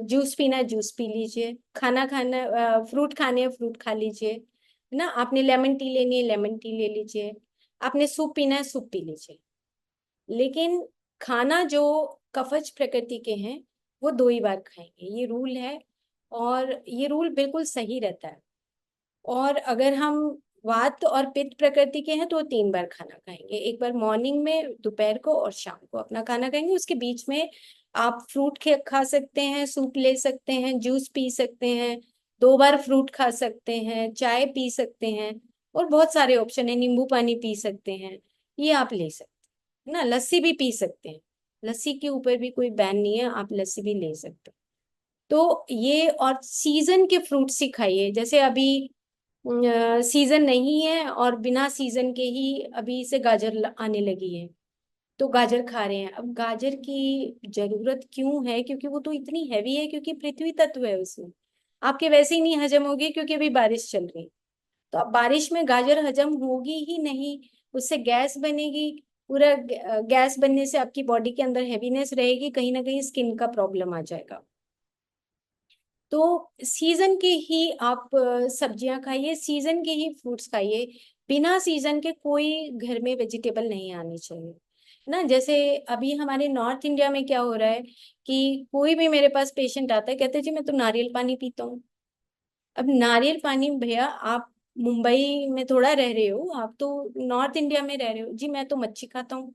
जूस पीना है, जूस पी लीजिए। खाना खाना, फ्रूट खाने हैं, फ्रूट खा लीजिए, है ना। आपने लेमन टी लेनी है, लेमन टी ले लीजिए। आपने सूप पीना है, सूप पी लीजिए। लेकिन खाना जो कफज प्रकृति के हैं वो 2 ही बार खाएंगे, ये रूल है। और ये रूल बिल्कुल सही रहता है। और अगर हम वात और पित्त प्रकृति के हैं तो 3 बार खाना खाएंगे, एक बार मॉर्निंग में, दोपहर को और शाम को अपना खाना खाएंगे। उसके बीच में आप फ्रूट खा सकते हैं, सूप ले सकते हैं, जूस पी सकते हैं, 2 बार फ्रूट खा सकते हैं, चाय पी सकते हैं, और बहुत सारे ऑप्शन है, नींबू पानी पी सकते हैं, ये आप ले सकते हैं ना। लस्सी भी पी सकते हैं, लस्सी के ऊपर भी कोई बैन नहीं है, आप लस्सी भी ले सकते हैं। तो ये, और सीजन के फ्रूट्स ही खाइए। जैसे अभी सीजन नहीं है और बिना सीजन के ही अभी से गाजर आने लगी है, तो गाजर खा रहे हैं। अब गाजर की जरूरत क्यों है, क्योंकि वो तो इतनी हैवी है, क्योंकि पृथ्वी तत्व है उसमें। आपके वैसे ही नहीं हजम होगी क्योंकि अभी बारिश चल रही। तो अब बारिश में गाजर हजम होगी ही नहीं, उससे गैस बनेगी। पूरा गैस बनने से आपकी बॉडी के अंदर हैवीनेस रहेगी, कहीं ना कहीं स्किन का प्रॉब्लम आ जाएगा। तो सीजन के ही आप सब्जियां खाइए, सीजन के ही फ्रूट्स खाइए। बिना सीजन के कोई घर में वेजिटेबल नहीं आनी चाहिए ना। जैसे अभी हमारे नॉर्थ इंडिया में क्या हो रहा है कि कोई भी मेरे पास पेशेंट आता है, कहते हैं जी मैं तो नारियल पानी पीता हूँ। अब नारियल पानी, भैया आप मुंबई में थोड़ा रह रहे हो, आप तो नॉर्थ इंडिया में रह रहे हो। जी मैं तो मच्छी खाता हूँ।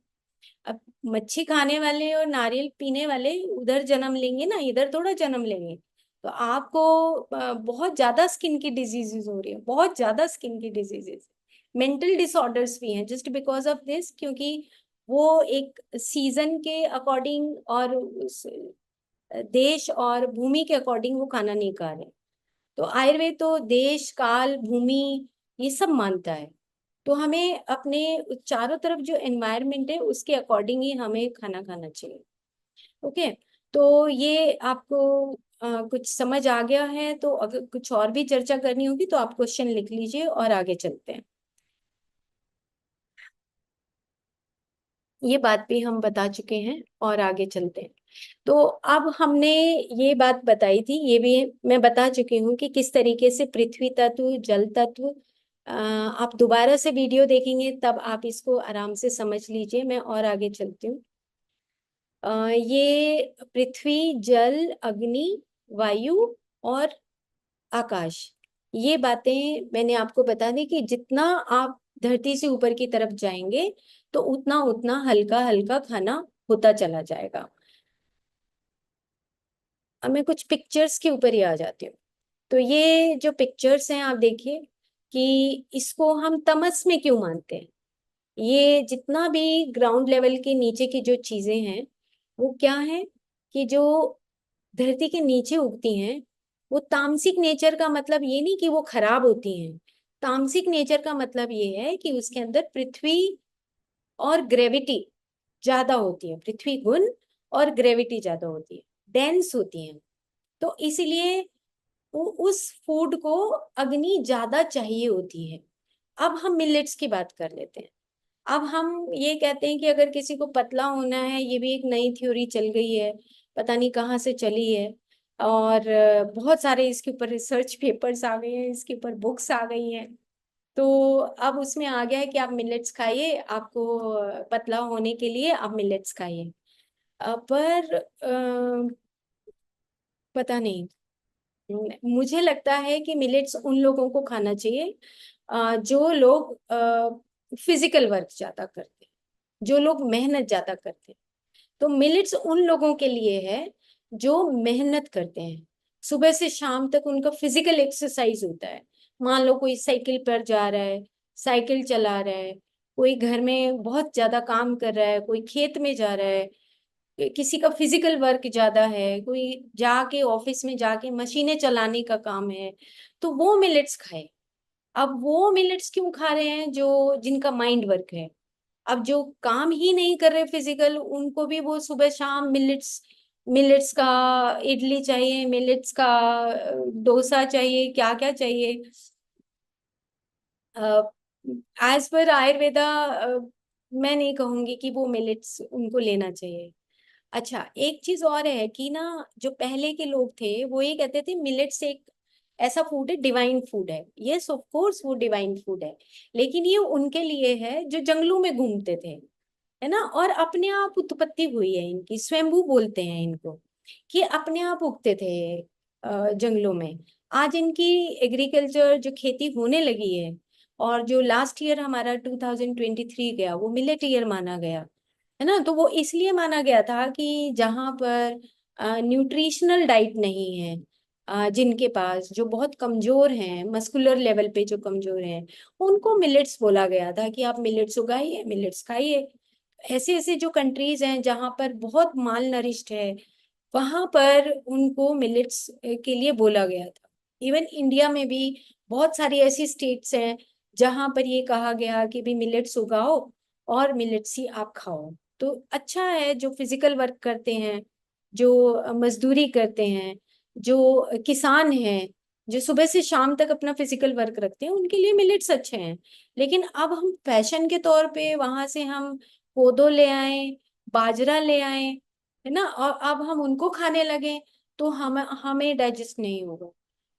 अब मच्छी खाने वाले और नारियल पीने वाले उधर जन्म लेंगे ना, इधर थोड़ा जन्म लेंगे। तो आपको बहुत ज्यादा स्किन की डिजीजेस हो रही है, बहुत ज्यादा स्किन की डिजीजेस, मेंटल डिसऑर्डर्स भी हैं, जस्ट बिकॉज ऑफ दिस, क्योंकि वो एक सीजन के अकॉर्डिंग और उस देश और भूमि के अकॉर्डिंग वो खाना नहीं खा रहे। तो आयुर्वेद तो देश काल भूमि ये सब मानता है। तो हमें अपने चारों तरफ जो एनवायरनमेंट है उसके अकॉर्डिंग ही हमें खाना खाना चाहिए। ओके। तो ये आपको कुछ समझ आ गया है, तो अगर कुछ और भी चर्चा करनी होगी तो आप क्वेश्चन लिख लीजिए और आगे चलते हैं। ये बात भी हम बता चुके हैं और आगे चलते हैं। तो अब हमने ये बात बताई थी, ये भी मैं बता चुकी हूँ कि किस तरीके से पृथ्वी तत्व, जल तत्व, आप दोबारा से वीडियो देखेंगे तब आप इसको आराम से समझ लीजिए। मैं और आगे चलती हूँ। ये पृथ्वी, जल, अग्नि, वायु और आकाश, ये बातें मैंने आपको बता दी कि जितना आप धरती से ऊपर की तरफ जाएंगे तो उतना उतना हल्का हल्का खाना होता चला जाएगा। अब मैं कुछ पिक्चर्स के ऊपर ही आ जाती हूँ। तो ये जो पिक्चर्स हैं आप देखिए कि इसको हम तमस में क्यों मानते हैं। ये जितना भी ग्राउंड लेवल के नीचे की जो चीजें हैं वो क्या है कि जो धरती के नीचे उगती हैं वो तामसिक नेचर का मतलब ये नहीं कि वो खराब होती हैं। तामसिक नेचर का मतलब ये है कि उसके अंदर पृथ्वी और ग्रेविटी ज्यादा होती है, पृथ्वी गुण और ग्रेविटी ज्यादा होती है, डेंस होती है। तो इसीलिए उस फूड को अग्नि ज्यादा चाहिए होती है। अब हम मिलेट्स की बात कर लेते हैं। अब हम ये कहते हैं कि अगर किसी को पतला होना है, ये भी एक नई थ्योरी चल गई है, पता नहीं कहाँ से चली है। और बहुत सारे इसके ऊपर रिसर्च पेपर्स आ गए हैं, इसके ऊपर बुक्स आ गई हैं। तो अब उसमें आ गया है कि आप मिलेट्स खाइए, आपको पतला होने के लिए आप मिलेट्स खाइए। पर पता नहीं, मुझे लगता है कि मिलेट्स उन लोगों को खाना चाहिए जो लोग फिजिकल वर्क ज्यादा करते हैं, जो लोग मेहनत ज्यादा करते हैं। तो मिलेट्स उन लोगों के लिए है जो मेहनत करते हैं, सुबह से शाम तक उनका फिजिकल एक्सरसाइज होता है। मान लो कोई साइकिल पर जा रहा है, साइकिल चला रहा है, कोई घर में बहुत ज्यादा काम कर रहा है, कोई खेत में जा रहा है, किसी का फिजिकल वर्क ज्यादा है, कोई जाके ऑफिस में जाके मशीनें चलाने का काम है, तो वो मिलेट्स खाए। अब वो मिलेट्स क्यों खा रहे हैं जो जिनका माइंड वर्क है। अब जो काम ही नहीं कर रहे फिजिकल, उनको भी वो सुबह शाम मिलेट्स, मिलेट्स का इडली चाहिए, मिलेट्स का डोसा चाहिए, क्या क्या चाहिए। एज पर आयुर्वेदा मैं नहीं कहूंगी कि वो मिलेट्स उनको लेना चाहिए। अच्छा, एक चीज और है कि ना, जो पहले के लोग थे वो ये कहते थे मिलेट्स एक ऐसा फूड है, डिवाइन फूड है। यस ऑफ कोर्स वो डिवाइन फूड है, लेकिन ये उनके लिए है जो जंगलों में घूमते थे, है ना। और अपने आप उत्पत्ति हुई है इनकी, स्वयंभू बोलते हैं इनको, कि अपने आप उगते थे जंगलों में। आज इनकी एग्रीकल्चर जो खेती होने लगी है, और जो लास्ट ईयर हमारा 2023 गया वो मिलेट ईयर माना गया, है ना। तो वो इसलिए माना गया था कि जहाँ पर न्यूट्रिशनल डाइट नहीं है, जिनके पास, जो बहुत कमजोर हैं, मस्कुलर लेवल पे जो कमजोर हैं, उनको मिलेट्स बोला गया था कि आप मिलेट्स उगाइए, मिलेट्स खाइए। ऐसे ऐसे जो कंट्रीज हैं जहाँ पर बहुत माल नरिश्ड है, वहां पर उनको मिलेट्स के लिए बोला गया था। इवन इंडिया में भी बहुत सारी ऐसी स्टेट्स हैं जहां पर ये कहा गया कि भी मिलेट्स उगाओ और मिलेट्स ही आप खाओ। तो अच्छा है, जो फिजिकल वर्क करते हैं, जो मजदूरी करते हैं, जो किसान हैं, जो सुबह से शाम तक अपना फिजिकल वर्क रखते हैं, उनके लिए मिलेट्स अच्छे हैं। लेकिन अब हम फैशन के तौर पे वहां से हम कोदो ले आए, बाजरा ले आए, है ना, और अब हम उनको खाने लगे तो हम हमें डाइजेस्ट नहीं होगा।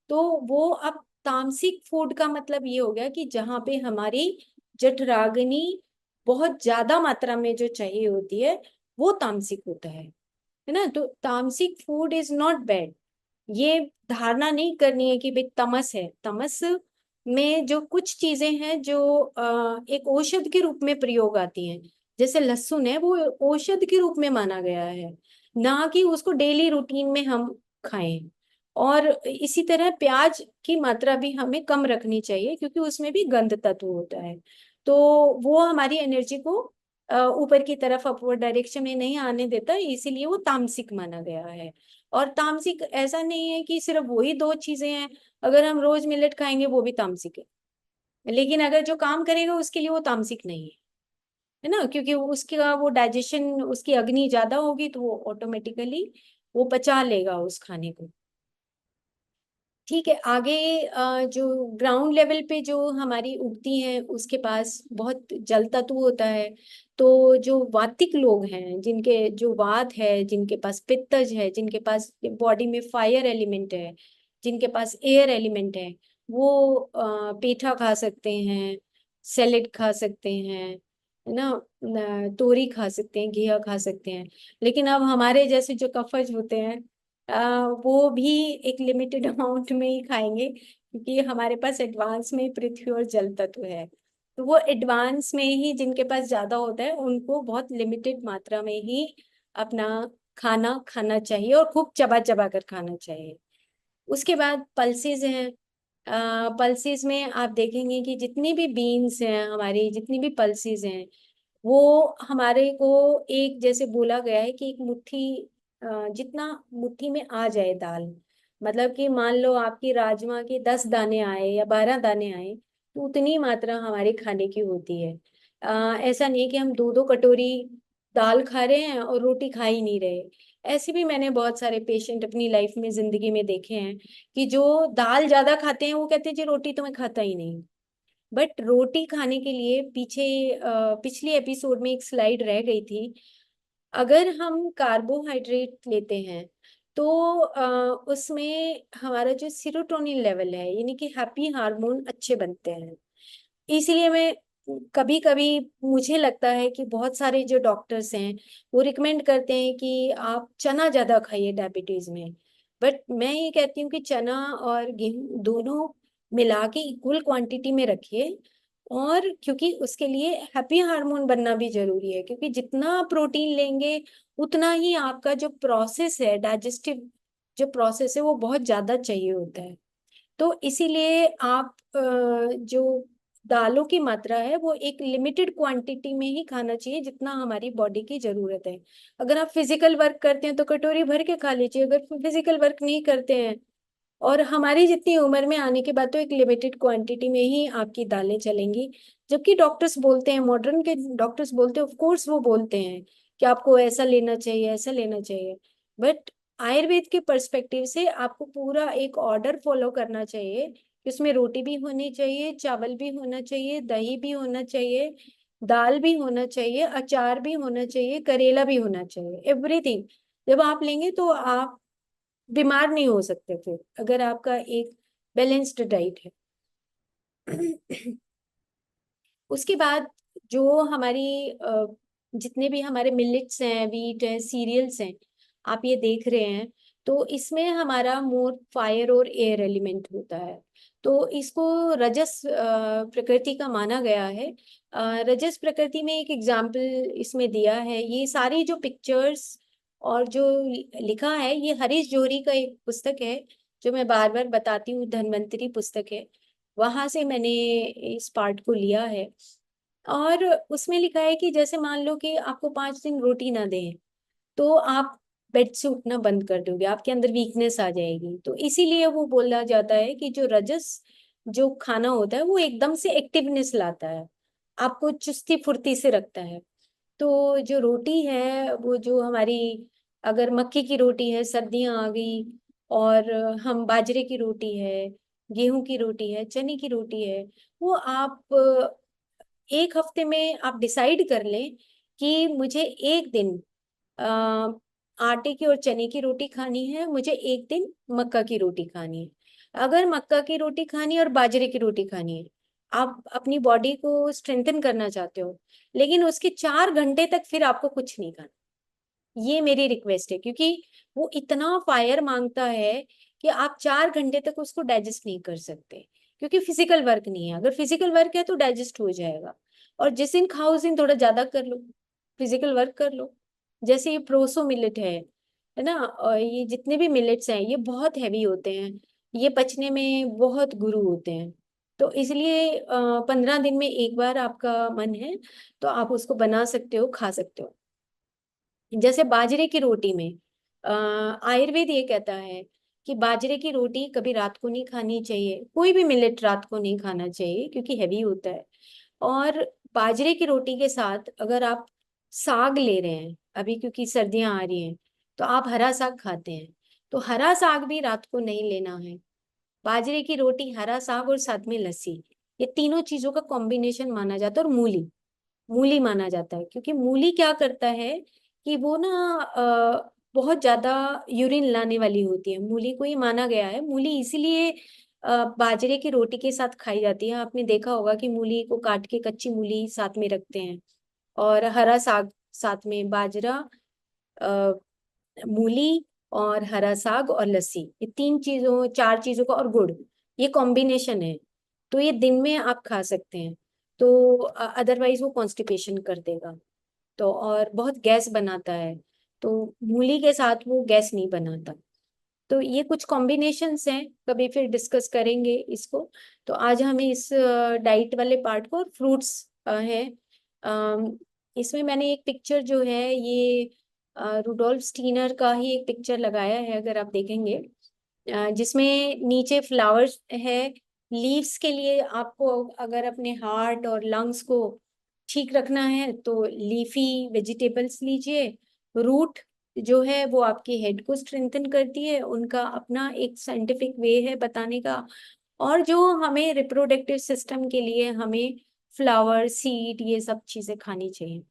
तो वो अब तामसिक फूड का मतलब ये हो गया कि जहाँ पे हमारी जठराग्नि बहुत ज्यादा मात्रा में जो चाहिए होती है, वो तामसिक होता है ना। तो तामसिक फूड इज नॉट बैड। ये धारणा नहीं करनी है कि भाई तमस है। तमस में जो कुछ चीजें हैं जो एक औषध के रूप में प्रयोग आती हैं, जैसे लहसुन है, वो औषध के रूप में माना गया है, ना कि उसको डेली रूटीन में हम खाएं। और इसी तरह प्याज की मात्रा भी हमें कम रखनी चाहिए, क्योंकि उसमें भी गंध तत्व होता है। तो वो हमारी एनर्जी को ऊपर की तरफ, अपवर्ड डायरेक्शन में नहीं आने देता, इसीलिए वो तामसिक माना गया है। और तामसिक ऐसा नहीं है कि सिर्फ वही दो चीजें हैं। अगर हम रोज मिलेट खाएंगे वो भी तामसिक है, लेकिन अगर जो काम करेगा उसके लिए वो तामसिक नहीं है ना, क्योंकि उसका वो डाइजेशन, उसकी अग्नि ज्यादा होगी तो वो ऑटोमेटिकली वो पचा लेगा उस खाने को। ठीक है, आगे जो ग्राउंड लेवल पे जो हमारी उगती हैं उसके पास बहुत जल तत्व होता है। तो जो वातिक लोग हैं, जिनके जो वात है, जिनके पास पित्तज है, जिनके पास बॉडी में फायर एलिमेंट है, जिनके पास एयर एलिमेंट है, वो पेठा खा सकते हैं, सैलेड खा सकते हैं, है ना, तोरी खा सकते हैं, घिया खा सकते हैं। लेकिन अब हमारे जैसे जो कफज होते हैं, वो भी एक लिमिटेड अमाउंट में ही खाएंगे, क्योंकि हमारे पास एडवांस में पृथ्वी और जल तत्व है। तो वो एडवांस में ही जिनके पास ज्यादा होता है उनको बहुत लिमिटेड मात्रा में ही अपना खाना खाना चाहिए और खूब चबा चबा कर खाना चाहिए। उसके बाद पल्सेस हैं। पल्सेस में आप देखेंगे कि जितनी भी बीन्स हैं, हमारी जितनी भी पल्सेस हैं, वो हमारे को एक, जैसे बोला गया है कि एक मुट्ठी, जितना मुट्ठी में आ जाए दाल, मतलब कि मान लो आपकी राजमा के 10 दाने आए या 12 दाने आए, तो उतनी मात्रा हमारे खाने की होती है। ऐसा नहीं कि हम दो दो कटोरी दाल खा रहे हैं और रोटी खा ही नहीं रहे। ऐसे भी मैंने बहुत सारे पेशेंट अपनी लाइफ में, जिंदगी में देखे हैं कि जो दाल ज्यादा खाते हैं वो कहते हैं जी रोटी तो मैं खाता ही नहीं। बट रोटी खाने के लिए पीछे पिछली एपिसोड में एक स्लाइड रह गई थी। अगर हम कार्बोहाइड्रेट लेते हैं तो उसमें हमारा जो सीरोटोनिन लेवल है, यानी कि हैप्पी हार्मोन अच्छे बनते हैं। इसीलिए मैं कभी कभी, मुझे लगता है कि बहुत सारे जो डॉक्टर्स हैं वो रिकमेंड करते हैं कि आप चना ज्यादा खाइए डायबिटीज में। बट मैं ये कहती हूँ कि चना और गेहूं दोनों मिला के इक्वल क्वांटिटी में रखिए। और क्योंकि उसके लिए हैप्पी हार्मोन बनना भी जरूरी है, क्योंकि जितना प्रोटीन लेंगे उतना ही आपका जो प्रोसेस है, डाइजेस्टिव जो प्रोसेस है, वो बहुत ज्यादा चाहिए होता है। तो इसीलिए आप जो दालों की मात्रा है वो एक लिमिटेड क्वांटिटी में ही खाना चाहिए, जितना हमारी बॉडी की जरूरत है। अगर आप फिजिकल वर्क करते हैं तो कटोरी भर के खा लीजिए। अगर फिजिकल वर्क नहीं करते हैं, और हमारी जितनी उम्र में आने के बाद, तो एक लिमिटेड क्वांटिटी में ही आपकी दालें चलेंगी। जबकि डॉक्टर्स बोलते हैं, मॉडर्न के डॉक्टर्स बोलते हैं, ऑफ कोर्स वो बोलते हैं कि आपको ऐसा लेना चाहिए, ऐसा लेना चाहिए। बट आयुर्वेद के पर्सपेक्टिव से आपको पूरा एक ऑर्डर फॉलो करना चाहिए कि उसमें रोटी भी होनी चाहिए, चावल भी होना चाहिए, दही भी होना चाहिए, दाल भी होना चाहिए, अचार भी होना चाहिए, करेला भी होना चाहिए, एवरीथिंग। जब आप लेंगे तो आप बीमार नहीं हो सकते फिर, अगर आपका एक बैलेंस्ड डाइट है। उसके बाद जो हमारी जितने भी हमारे मिलेट्स हैं, वीट है, सीरियल्स हैं, आप ये देख रहे हैं, तो इसमें हमारा मोर फायर और एयर एलिमेंट होता है। तो इसको रजस प्रकृति का माना गया है। रजस प्रकृति में एक एग्जाम्पल इसमें दिया है। ये सारी जो पिक्चर्स और जो लिखा है, ये हरीश जौहरी का एक पुस्तक है, जो मैं बार बार बताती हूँ, धन्वंतरी पुस्तक है। वहां से मैंने इस पार्ट को लिया है। और उसमें लिखा है कि जैसे मान लो कि आपको 5 दिन रोटी ना दें, तो आप बेड से उठना बंद कर दोगे, आपके अंदर वीकनेस आ जाएगी। तो इसीलिए वो बोला जाता है कि जो रजस जो खाना होता है वो एकदम से एक्टिवनेस लाता है, आपको चुस्ती फुर्ती से रखता है। तो जो रोटी है वो जो हमारी, अगर मक्की की रोटी है, सर्दियां आ गई, और हम बाजरे की रोटी है, गेहूं की रोटी है, चने की रोटी है, वो आप एक हफ्ते में आप डिसाइड कर लें कि मुझे एक दिन अ, आटे की और चने की रोटी खानी है, मुझे एक दिन मक्का की रोटी खानी है। अगर मक्का की रोटी खानी है और बाजरे की रोटी खानी है, आप अपनी बॉडी को स्ट्रेंथन करना चाहते हो, लेकिन उसके 4 घंटे तक फिर आपको कुछ नहीं खाना। ये मेरी रिक्वेस्ट है, क्योंकि वो इतना फायर मांगता है कि आप 4 घंटे तक उसको डाइजेस्ट नहीं कर सकते, क्योंकि फिजिकल वर्क नहीं है। अगर फिजिकल वर्क है तो डाइजेस्ट हो जाएगा। और जिस दिन खाओ उस दिन थोड़ा ज्यादा कर लो, फिजिकल वर्क कर लो। जैसे ये प्रोसो मिलेट है ना, और ये जितने भी मिलेट्स हैं ये बहुत हैवी होते हैं, ये पचने में बहुत गुरु होते हैं। तो इसलिए 15 दिन में एक बार आपका मन है तो आप उसको बना सकते हो, खा सकते हो। जैसे बाजरे की रोटी में आयुर्वेद ये कहता है कि बाजरे की रोटी कभी रात को नहीं खानी चाहिए, कोई भी मिलेट रात को नहीं खाना चाहिए, क्योंकि हैवी होता है। और बाजरे की रोटी के साथ अगर आप साग ले रहे हैं अभी, क्योंकि सर्दियां आ रही हैं, तो आप हरा साग खाते हैं, तो हरा साग भी रात को नहीं लेना है। बाजरे की रोटी, हरा साग और साथ में लस्सी, ये तीनों चीजों का कॉम्बिनेशन माना जाता है। और मूली, मूली माना जाता है, क्योंकि मूली क्या करता है कि वो ना बहुत ज्यादा यूरिन लाने वाली होती है। मूली को ही माना गया है, मूली इसीलिए बाजरे की रोटी के साथ खाई जाती है। आपने देखा होगा कि मूली को काट के, कच्ची मूली साथ में रखते हैं, और हरा साग साथ में, बाजरा, अ, मूली और हरा साग और लस्सी, ये तीन चीजों, चार चीजों का, और गुड़, ये कॉम्बिनेशन है। तो ये दिन में आप खा सकते हैं। तो अदरवाइज वो कॉन्स्टिपेशन कर देगा, तो और बहुत गैस बनाता है। तो मूली के साथ वो गैस नहीं बनाता। तो ये कुछ कॉम्बिनेशंस हैं, कभी फिर डिस्कस करेंगे इसको। तो आज हमें इस डाइट वाले पार्ट को, और फ्रूट्स है, इसमें मैंने एक पिक्चर जो है ये रुडोल्फ स्टीनर का ही एक पिक्चर लगाया है, अगर आप देखेंगे, जिसमें नीचे फ्लावर्स है। लीव्स के लिए आपको अगर अपने हार्ट और लंग्स को ठीक रखना है तो लीफी वेजिटेबल्स लीजिए। रूट जो है वो आपके हेड को स्ट्रेंथन करती है, उनका अपना एक साइंटिफिक वे है बताने का। और जो हमें रिप्रोडक्टिव सिस्टम के लिए हमें फ्लावर, सीड, ये सब चीजें खानी चाहिए।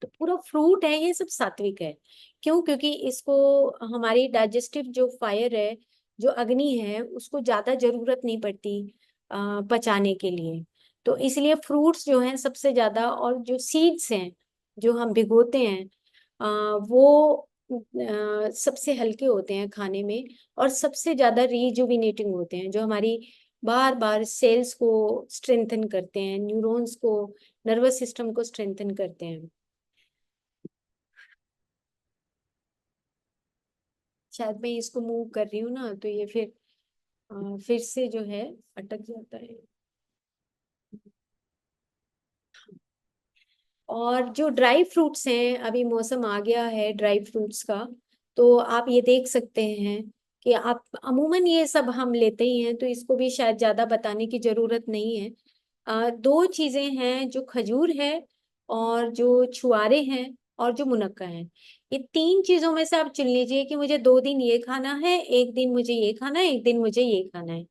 तो पूरा फ्रूट है, ये सब सात्विक है। क्यों? क्योंकि इसको, हमारी डाइजेस्टिव जो फायर है, जो अग्नि है, उसको ज्यादा जरूरत नहीं पड़ती पचाने के लिए। तो इसलिए फ्रूट्स जो हैं सबसे ज्यादा, और जो सीड्स हैं जो हम भिगोते हैं, वो सबसे हल्के होते हैं खाने में, और सबसे ज्यादा रीजुविनेटिंग होते हैं, जो हमारी बार बार सेल्स को स्ट्रेंथन करते हैं, न्यूरॉन्स को, नर्वस सिस्टम को स्ट्रेंथन करते हैं। शायद मैं इसको मूव कर रही हूँ ना, तो ये फिर फिर से जो है अटक जाता है। और जो ड्राई फ्रूट्स हैं, अभी मौसम आ गया है ड्राई फ्रूट्स का, तो आप ये देख सकते हैं कि आप अमूमन ये सब हम लेते ही हैं, तो इसको भी शायद ज्यादा बताने की जरूरत नहीं है। दो चीजें हैं, जो खजूर है, और जो छुआरे हैं, और जो मुनक्का है। ये तीन चीजों में से आप चुन लीजिए कि मुझे 2 दिन ये खाना है, एक दिन मुझे ये खाना है, एक दिन मुझे ये खाना है।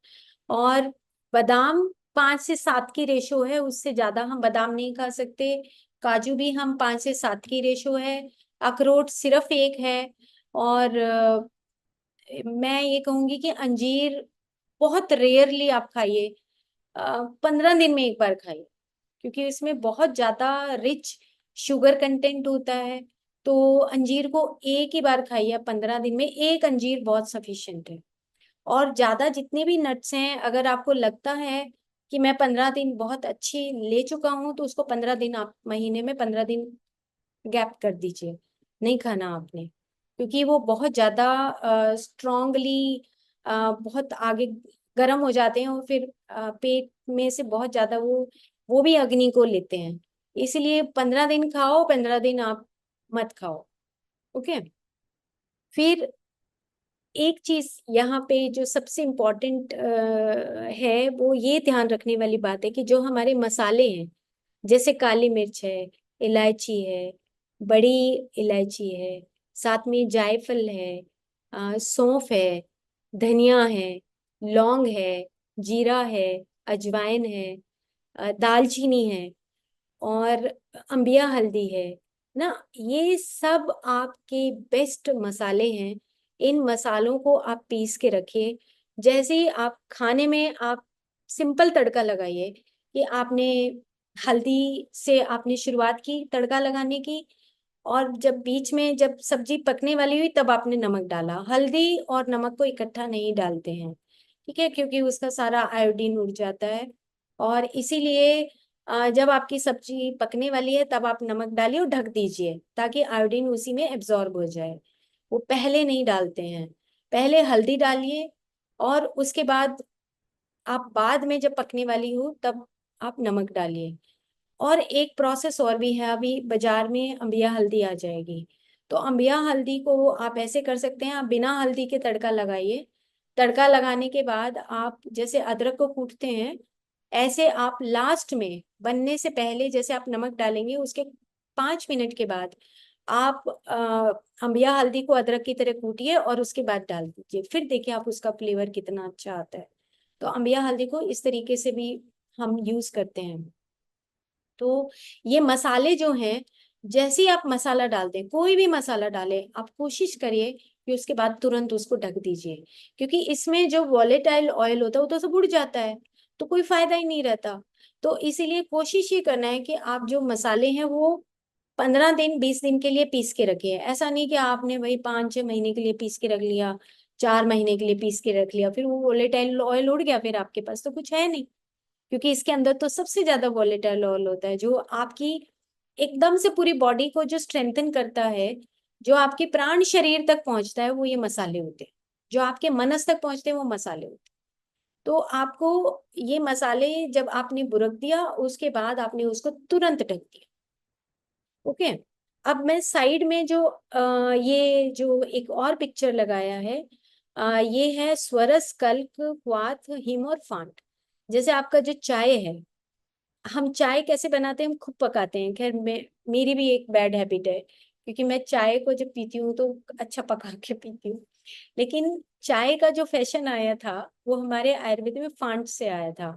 और बादाम 5 से 7 की रेशो है, उससे ज्यादा हम बादाम नहीं खा सकते। काजू भी हम 5 से 7 की रेशो है। अखरोट सिर्फ एक है। और मैं ये कहूंगी कि अंजीर बहुत रेयरली आप खाइए, 15 दिन में एक बार खाइए, क्योंकि इसमें बहुत ज्यादा रिच शुगर कंटेंट होता है। तो अंजीर को एक ही बार खाइए, 15 दिन में एक अंजीर बहुत सफिशिएंट है। और ज्यादा जितने भी नट्स हैं, अगर आपको लगता है कि मैं 15 दिन बहुत अच्छी ले चुका हूं, तो उसको 15 दिन, आप महीने में 15 दिन गैप कर दीजिए, नहीं खाना आपने। क्योंकि वो बहुत ज्यादा स्ट्रांगली बहुत आगे गर्म हो जाते हैं, और फिर पेट में से बहुत ज्यादा वो भी अग्नि को लेते हैं। इसलिए 15 दिन खाओ, 15 दिन आप मत खाओ। ओके। फिर एक चीज यहाँ पे जो सबसे इम्पोर्टेंट है, वो ये ध्यान रखने वाली बात है कि जो हमारे मसाले हैं, जैसे काली मिर्च है, इलायची है, बड़ी इलायची है, साथ में जायफल है, सौंफ है, धनिया है, लौंग है, जीरा है, अजवाइन है, दालचीनी है, और अंबिया हल्दी है ना। ये सब आपके बेस्ट मसाले हैं। इन मसालों को आप पीस के रखिए। जैसे ही आप खाने में, आप सिंपल तड़का लगाइए कि आपने हल्दी से आपने शुरुआत की तड़का लगाने की, और जब बीच में जब सब्जी पकने वाली हुई तब आपने नमक डाला। हल्दी और नमक को इकट्ठा नहीं डालते हैं, ठीक है, क्योंकि उसका सारा आयोडीन उड़ जाता है। और इसीलिए जब आपकी सब्जी पकने वाली है तब आप नमक डालिए और ढक दीजिए, ताकि आयोडीन उसी में एब्जॉर्ब हो जाए। वो पहले नहीं डालते हैं, पहले हल्दी डालिए, और उसके बाद आप बाद में जब पकने वाली हो तब आप नमक डालिए। और एक प्रोसेस और भी है, अभी बाजार में अंबिया हल्दी आ जाएगी। तो अंबिया हल्दी को आप ऐसे कर सकते हैं, आप बिना हल्दी के तड़का लगाइए। तड़का लगाने के बाद आप जैसे अदरक को कूटते हैं, ऐसे आप लास्ट में बनने से पहले जैसे आप नमक डालेंगे, उसके 5 मिनट के बाद आप अंबिया हल्दी को अदरक की तरह कूटिए और उसके बाद डाल दीजिए, फिर देखिए आप उसका फ्लेवर कितना अच्छा आता है। तो अंबिया हल्दी को इस तरीके से भी हम यूज करते हैं। तो ये मसाले जो हैं, जैसे ही आप मसाला डाल दें, कोई भी मसाला डालें, आप कोशिश करिए कि उसके बाद तुरंत उसको ढक दीजिए, क्योंकि इसमें जो वॉलेटाइल ऑयल होता है वो तो सब उड़ जाता है, तो कोई फायदा ही नहीं रहता। तो इसीलिए कोशिश ये करना है कि आप जो मसाले हैं वो 15 दिन 20 दिन के लिए पीस के रखिए। ऐसा नहीं कि आपने वही 5-6 महीने के लिए पीस के रख लिया, 4 महीने के लिए पीस के रख लिया, फिर वो वोलेटाइल ऑयल उड़ गया, फिर आपके पास तो कुछ है नहीं। क्योंकि इसके अंदर तो सबसे ज्यादा वॉलेटाइल ऑयल होता है, जो आपकी एकदम से पूरी बॉडी को जो स्ट्रेंथन करता है, जो आपके प्राण शरीर तक पहुंचता है, वो ये मसाले होते हैं। जो आपके मनस तक पहुंचते हैं वो मसाले होते हैं। तो आपको ये मसाले जब आपने बुरक दिया, उसके बाद आपने उसको तुरंत ढक दिया। ओके। अब मैं साइड में जो ये जो एक और पिक्चर लगाया है, ये है स्वरस कल्क क्वाथ हिम और फांट। जैसे आपका जो चाय है, हम चाय कैसे बनाते हैं, हम खुद पकाते हैं। खैर मैं, मेरी भी एक बैड हैबिट है, क्योंकि मैं चाय को जब पीती हूँ तो अच्छा पका के पीती हूँ। लेकिन चाय का जो फैशन आया था, वो हमारे आयुर्वेद में फांट से आया था।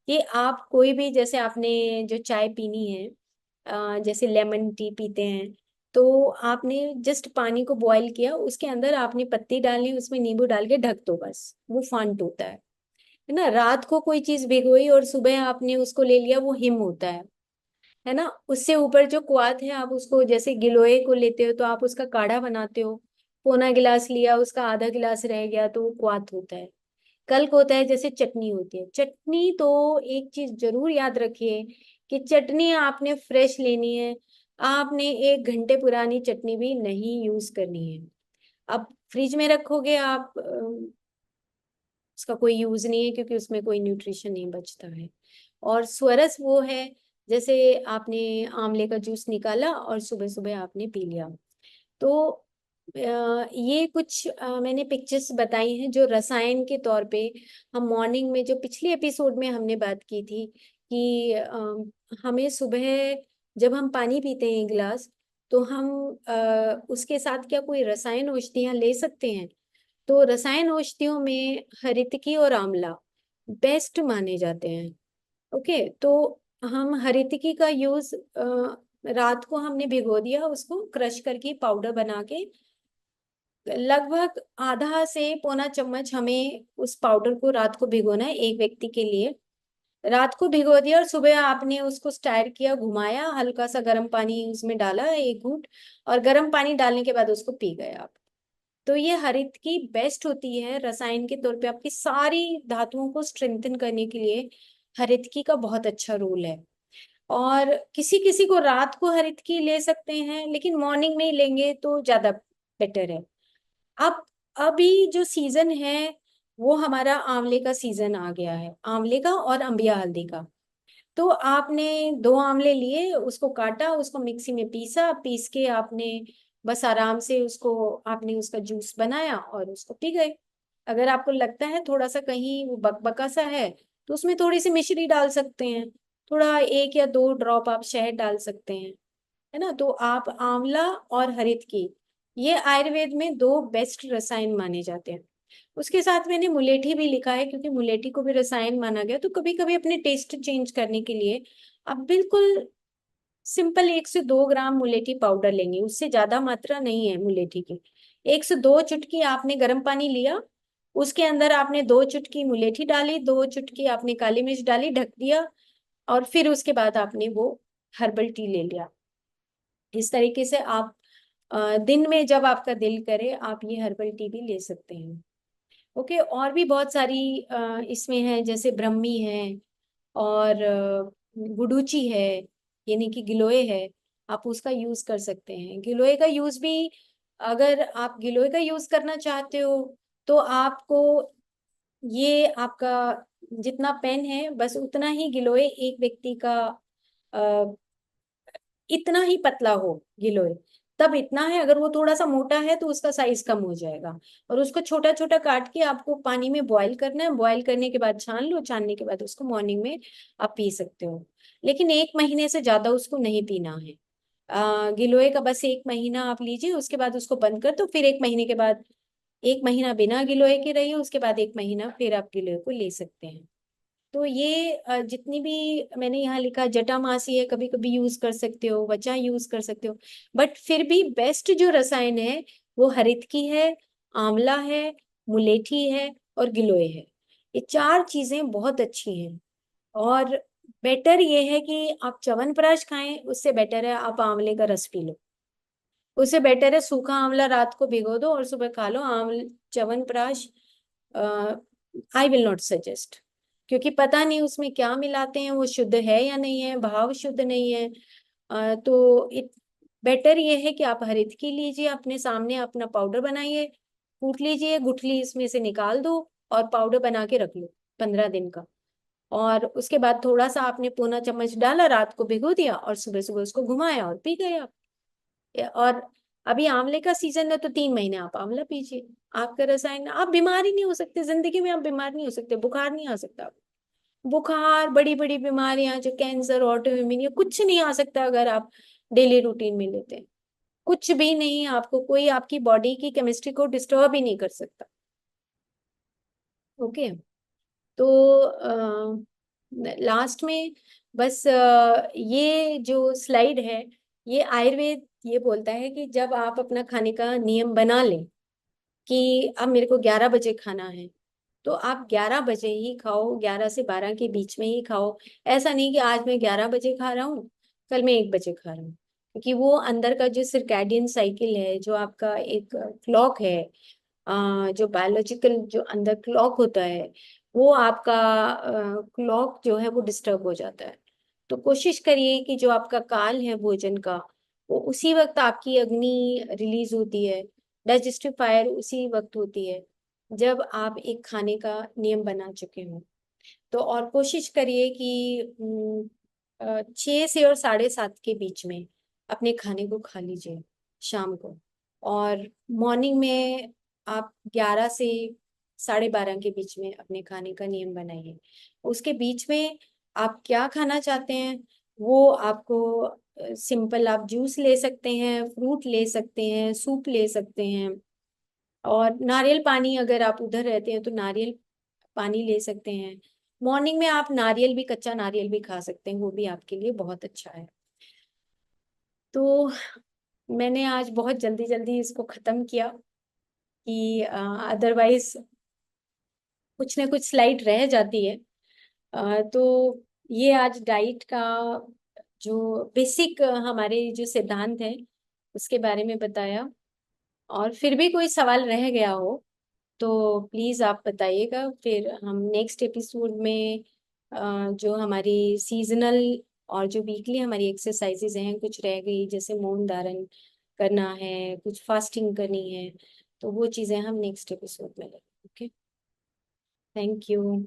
कि आप कोई भी, जैसे आपने जो चाय पीनी है, जैसे लेमन टी पीते हैं, तो आपने जस्ट पानी को बॉईल किया, उसके अंदर आपने पत्ती डालनी, उसमें नींबू डाल के ढक दो, बस वो फांट होता है ना। रात को कोई चीज भिगोई और सुबह आपने उसको ले लिया, वो हिम होता है ना। उससे ऊपर जो क्वाथ है, आप उसको जैसे गिलोय को लेते हो तो आप उसका काढ़ा बनाते हो, पौना गिलास लिया, उसका आधा गिलास रह गया, तो वो क्वाथ होता है। कल्क होता है, जैसे चटनी होती है। चटनी तो एक चीज जरूर याद रखिए कि चटनी आपने फ्रेश लेनी है। आपने 1 घंटे पुरानी चटनी भी नहीं यूज करनी है। अब फ्रिज में रखोगे आप, उसका कोई यूज नहीं है, क्योंकि उसमें कोई न्यूट्रिशन नहीं बचता है। और स्वरस वो है, जैसे आपने आंवले का जूस निकाला और सुबह सुबह आपने पी लिया। तो ये कुछ मैंने पिक्चर्स बताई हैं जो रसायन के तौर पे हम मॉर्निंग में, जो पिछले एपिसोड में हमने बात की थी कि हमें सुबह जब हम पानी पीते हैं 1 गिलास, तो हम उसके साथ क्या कोई रसायन औषधियाँ ले सकते हैं। तो रसायन औषधियों में हरितकी और आंवला बेस्ट माने जाते हैं। ओके। तो हम हरितकी का यूज, रात को हमने भिगो दिया, उसको क्रश करके पाउडर बना के, लगभग आधा से पौना चम्मच हमें उस पाउडर को रात को भिगोना है एक व्यक्ति के लिए। रात को भिगो दिया और सुबह आपने उसको स्टायर किया, घुमाया, हल्का सा गर्म पानी उसमें डाला 1 घूंट, और गर्म पानी डालने के बाद उसको पी गए आप। तो ये हरित की बेस्ट होती है रसायन के तौर पे, आपकी सारी धातुओं को स्ट्रेंथन करने के लिए हरित की का बहुत अच्छा रोल है। और किसी किसी को रात को हरित की ले सकते हैं, लेकिन मॉर्निंग में ही लेंगे तो ज्यादा बेटर है। अब अभी जो सीजन है, वो हमारा आंवले का सीजन आ गया है, आंवले का और अंबिया हल्दी का। तो आपने 2 आंवले लिए, उसको काटा, उसको मिक्सी में पीसा, पीस के आपने बस आराम से उसको, आपने उसका जूस बनाया और उसको पी गए। अगर आपको लगता है थोड़ा सा कहीं वो बकबका सा है, तो उसमें थोड़ी सी मिश्री डाल सकते हैं, थोड़ा 1 या 2 ड्रॉप आप शहद डाल सकते हैं, है ना। तो आप आंवला और हरित की, ये आयुर्वेद में 2 बेस्ट रसायन माने जाते हैं। उसके साथ मैंने मुलेठी भी लिखा है, क्योंकि मुलेठी को भी रसायन माना गया। तो कभी कभी अपने टेस्ट चेंज करने के लिए आप बिल्कुल सिंपल 1 से 2 ग्राम मुलेठी पाउडर लेंगे, उससे ज्यादा मात्रा नहीं है मुलेठी की। 1 से 2 चुटकी आपने गर्म पानी लिया, उसके अंदर आपने 2 चुटकी मुलेठी डाली, 2 चुटकी आपने काली मिर्च डाली, ढक दिया, और फिर उसके बाद आपने वो हर्बल टी ले लिया। इस तरीके से आप दिन में जब आपका दिल करे, आप ये हर्बल टी भी ले सकते हैं। ओके। और भी बहुत सारी इसमें है, जैसे ब्रह्मी है, और गुडुचि है, यानी कि गिलोय है। आप उसका यूज कर सकते हैं। गिलोय का यूज भी, अगर आप गिलोय का यूज करना चाहते हो, तो आपको ये आपका जितना पेन है, बस उतना ही गिलोय एक व्यक्ति का, अ, इतना ही पतला हो गिलोय, तब इतना है। अगर वो थोड़ा सा मोटा है तो उसका साइज कम हो जाएगा। और उसको छोटा छोटा काट के आपको पानी में बॉईल करना है, बॉईल करने के बाद छान लो, छानने के बाद उसको मॉर्निंग में आप पी सकते हो। लेकिन 1 महीने से ज्यादा उसको नहीं पीना है। गिलोय का बस 1 महीना आप लीजिए, उसके बाद उसको बंद कर दो, फिर 1 महीने के बाद 1 महीना बिना गिलोय के रहिए, उसके बाद 1 महीना फिर आप गिलोय को ले सकते हैं। तो ये जितनी भी मैंने यहाँ लिखा, जटामासी है कभी कभी यूज कर सकते हो, वचा यूज कर सकते हो, बट फिर भी बेस्ट जो रसायन है वो हरितकी है, आंवला है, मुलेठी है और गिलोय है। ये 4 चीजें बहुत अच्छी हैं। और बेटर ये है कि आप च्यवनप्राश खाएं, उससे बेटर है आप आंवले का रस पी लो। उससे बेटर है सूखा आंवला रात को भिगो दो और सुबह खा लो। Chyawanprash I will not suggest, क्योंकि पता नहीं उसमें क्या मिलाते हैं, वो शुद्ध है या नहीं है, भाव शुद्ध नहीं है। तो बेटर ये है कि आप हरितकी लीजिए, अपने सामने अपना पाउडर बनाइए, कूट लीजिए, गुठली इसमें से निकाल दो और पाउडर बना के रख लो 15 दिन का। और उसके बाद थोड़ा सा आपने पौना चम्मच डाला, रात को भिगो दिया और सुबह सुबह उसको घुमाया और पी गए आप। और अभी आंवले का सीजन है तो 3 महीने आप आंवला पीजिए। आपका रसायन, आप बीमार ही नहीं हो सकते जिंदगी में, आप बीमार नहीं हो सकते, बुखार नहीं आ सकता। बुखार, बड़ी बड़ी बीमारियां जो कैंसर, ऑटो इम्यून, ये कुछ नहीं आ सकता अगर आप डेली रूटीन में लेते हैं। कुछ भी नहीं, आपको कोई आपकी बॉडी की केमिस्ट्री को डिस्टर्ब ही नहीं कर सकता। ओके। तो लास्ट में बस ये जो स्लाइड है, ये आयुर्वेद ये बोलता है कि जब आप अपना खाने का नियम बना लें कि अब मेरे को 11 बजे खाना है, तो आप 11 बजे ही खाओ, 11 से 12 के बीच में ही खाओ। ऐसा नहीं कि आज मैं 11 बजे खा रहा हूँ, कल मैं 1 बजे खा रहा हूँ, क्योंकि वो अंदर का जो सर्कैडियन साइकिल है, जो आपका एक क्लॉक है, जो बायोलॉजिकल जो अंदर क्लॉक होता है, वो आपका क्लॉक जो है वो डिस्टर्ब हो जाता है। तो कोशिश करिए कि जो आपका काल है भोजन का, वो उसी वक्त आपकी अग्नि रिलीज होती है, डाइजेस्टिव फायर उसी वक्त होती है जब आप एक खाने का नियम बना चुके हो। तो और कोशिश करिए कि 6 से और 7:30 के बीच में अपने खाने को खा लीजिए शाम को। और मॉर्निंग में आप 11 से 12:30 के बीच में अपने खाने का नियम बनाइए। उसके बीच में आप क्या खाना चाहते हैं, वो आपको सिंपल, आप जूस ले सकते हैं, फ्रूट ले सकते हैं, सूप ले सकते हैं, और नारियल पानी, अगर आप उधर रहते हैं तो नारियल पानी ले सकते हैं। मॉर्निंग में आप नारियल भी, कच्चा नारियल भी खा सकते हैं, वो भी आपके लिए बहुत अच्छा है। तो मैंने आज बहुत जल्दी जल्दी इसको खत्म किया कि अदरवाइज कुछ ना कुछ स्लाइड रह जाती है। तो ये आज डाइट का जो बेसिक हमारे जो सिद्धांत है उसके बारे में बताया। और फिर भी कोई सवाल रह गया हो तो प्लीज आप बताइएगा, फिर हम नेक्स्ट एपिसोड में जो हमारी सीजनल और जो वीकली हमारी एक्सरसाइजेज हैं, कुछ रह गई जैसे मौन धारण करना है, कुछ फास्टिंग करनी है, तो वो चीजें हम नेक्स्ट एपिसोड में लेंगे। Okay, thank you.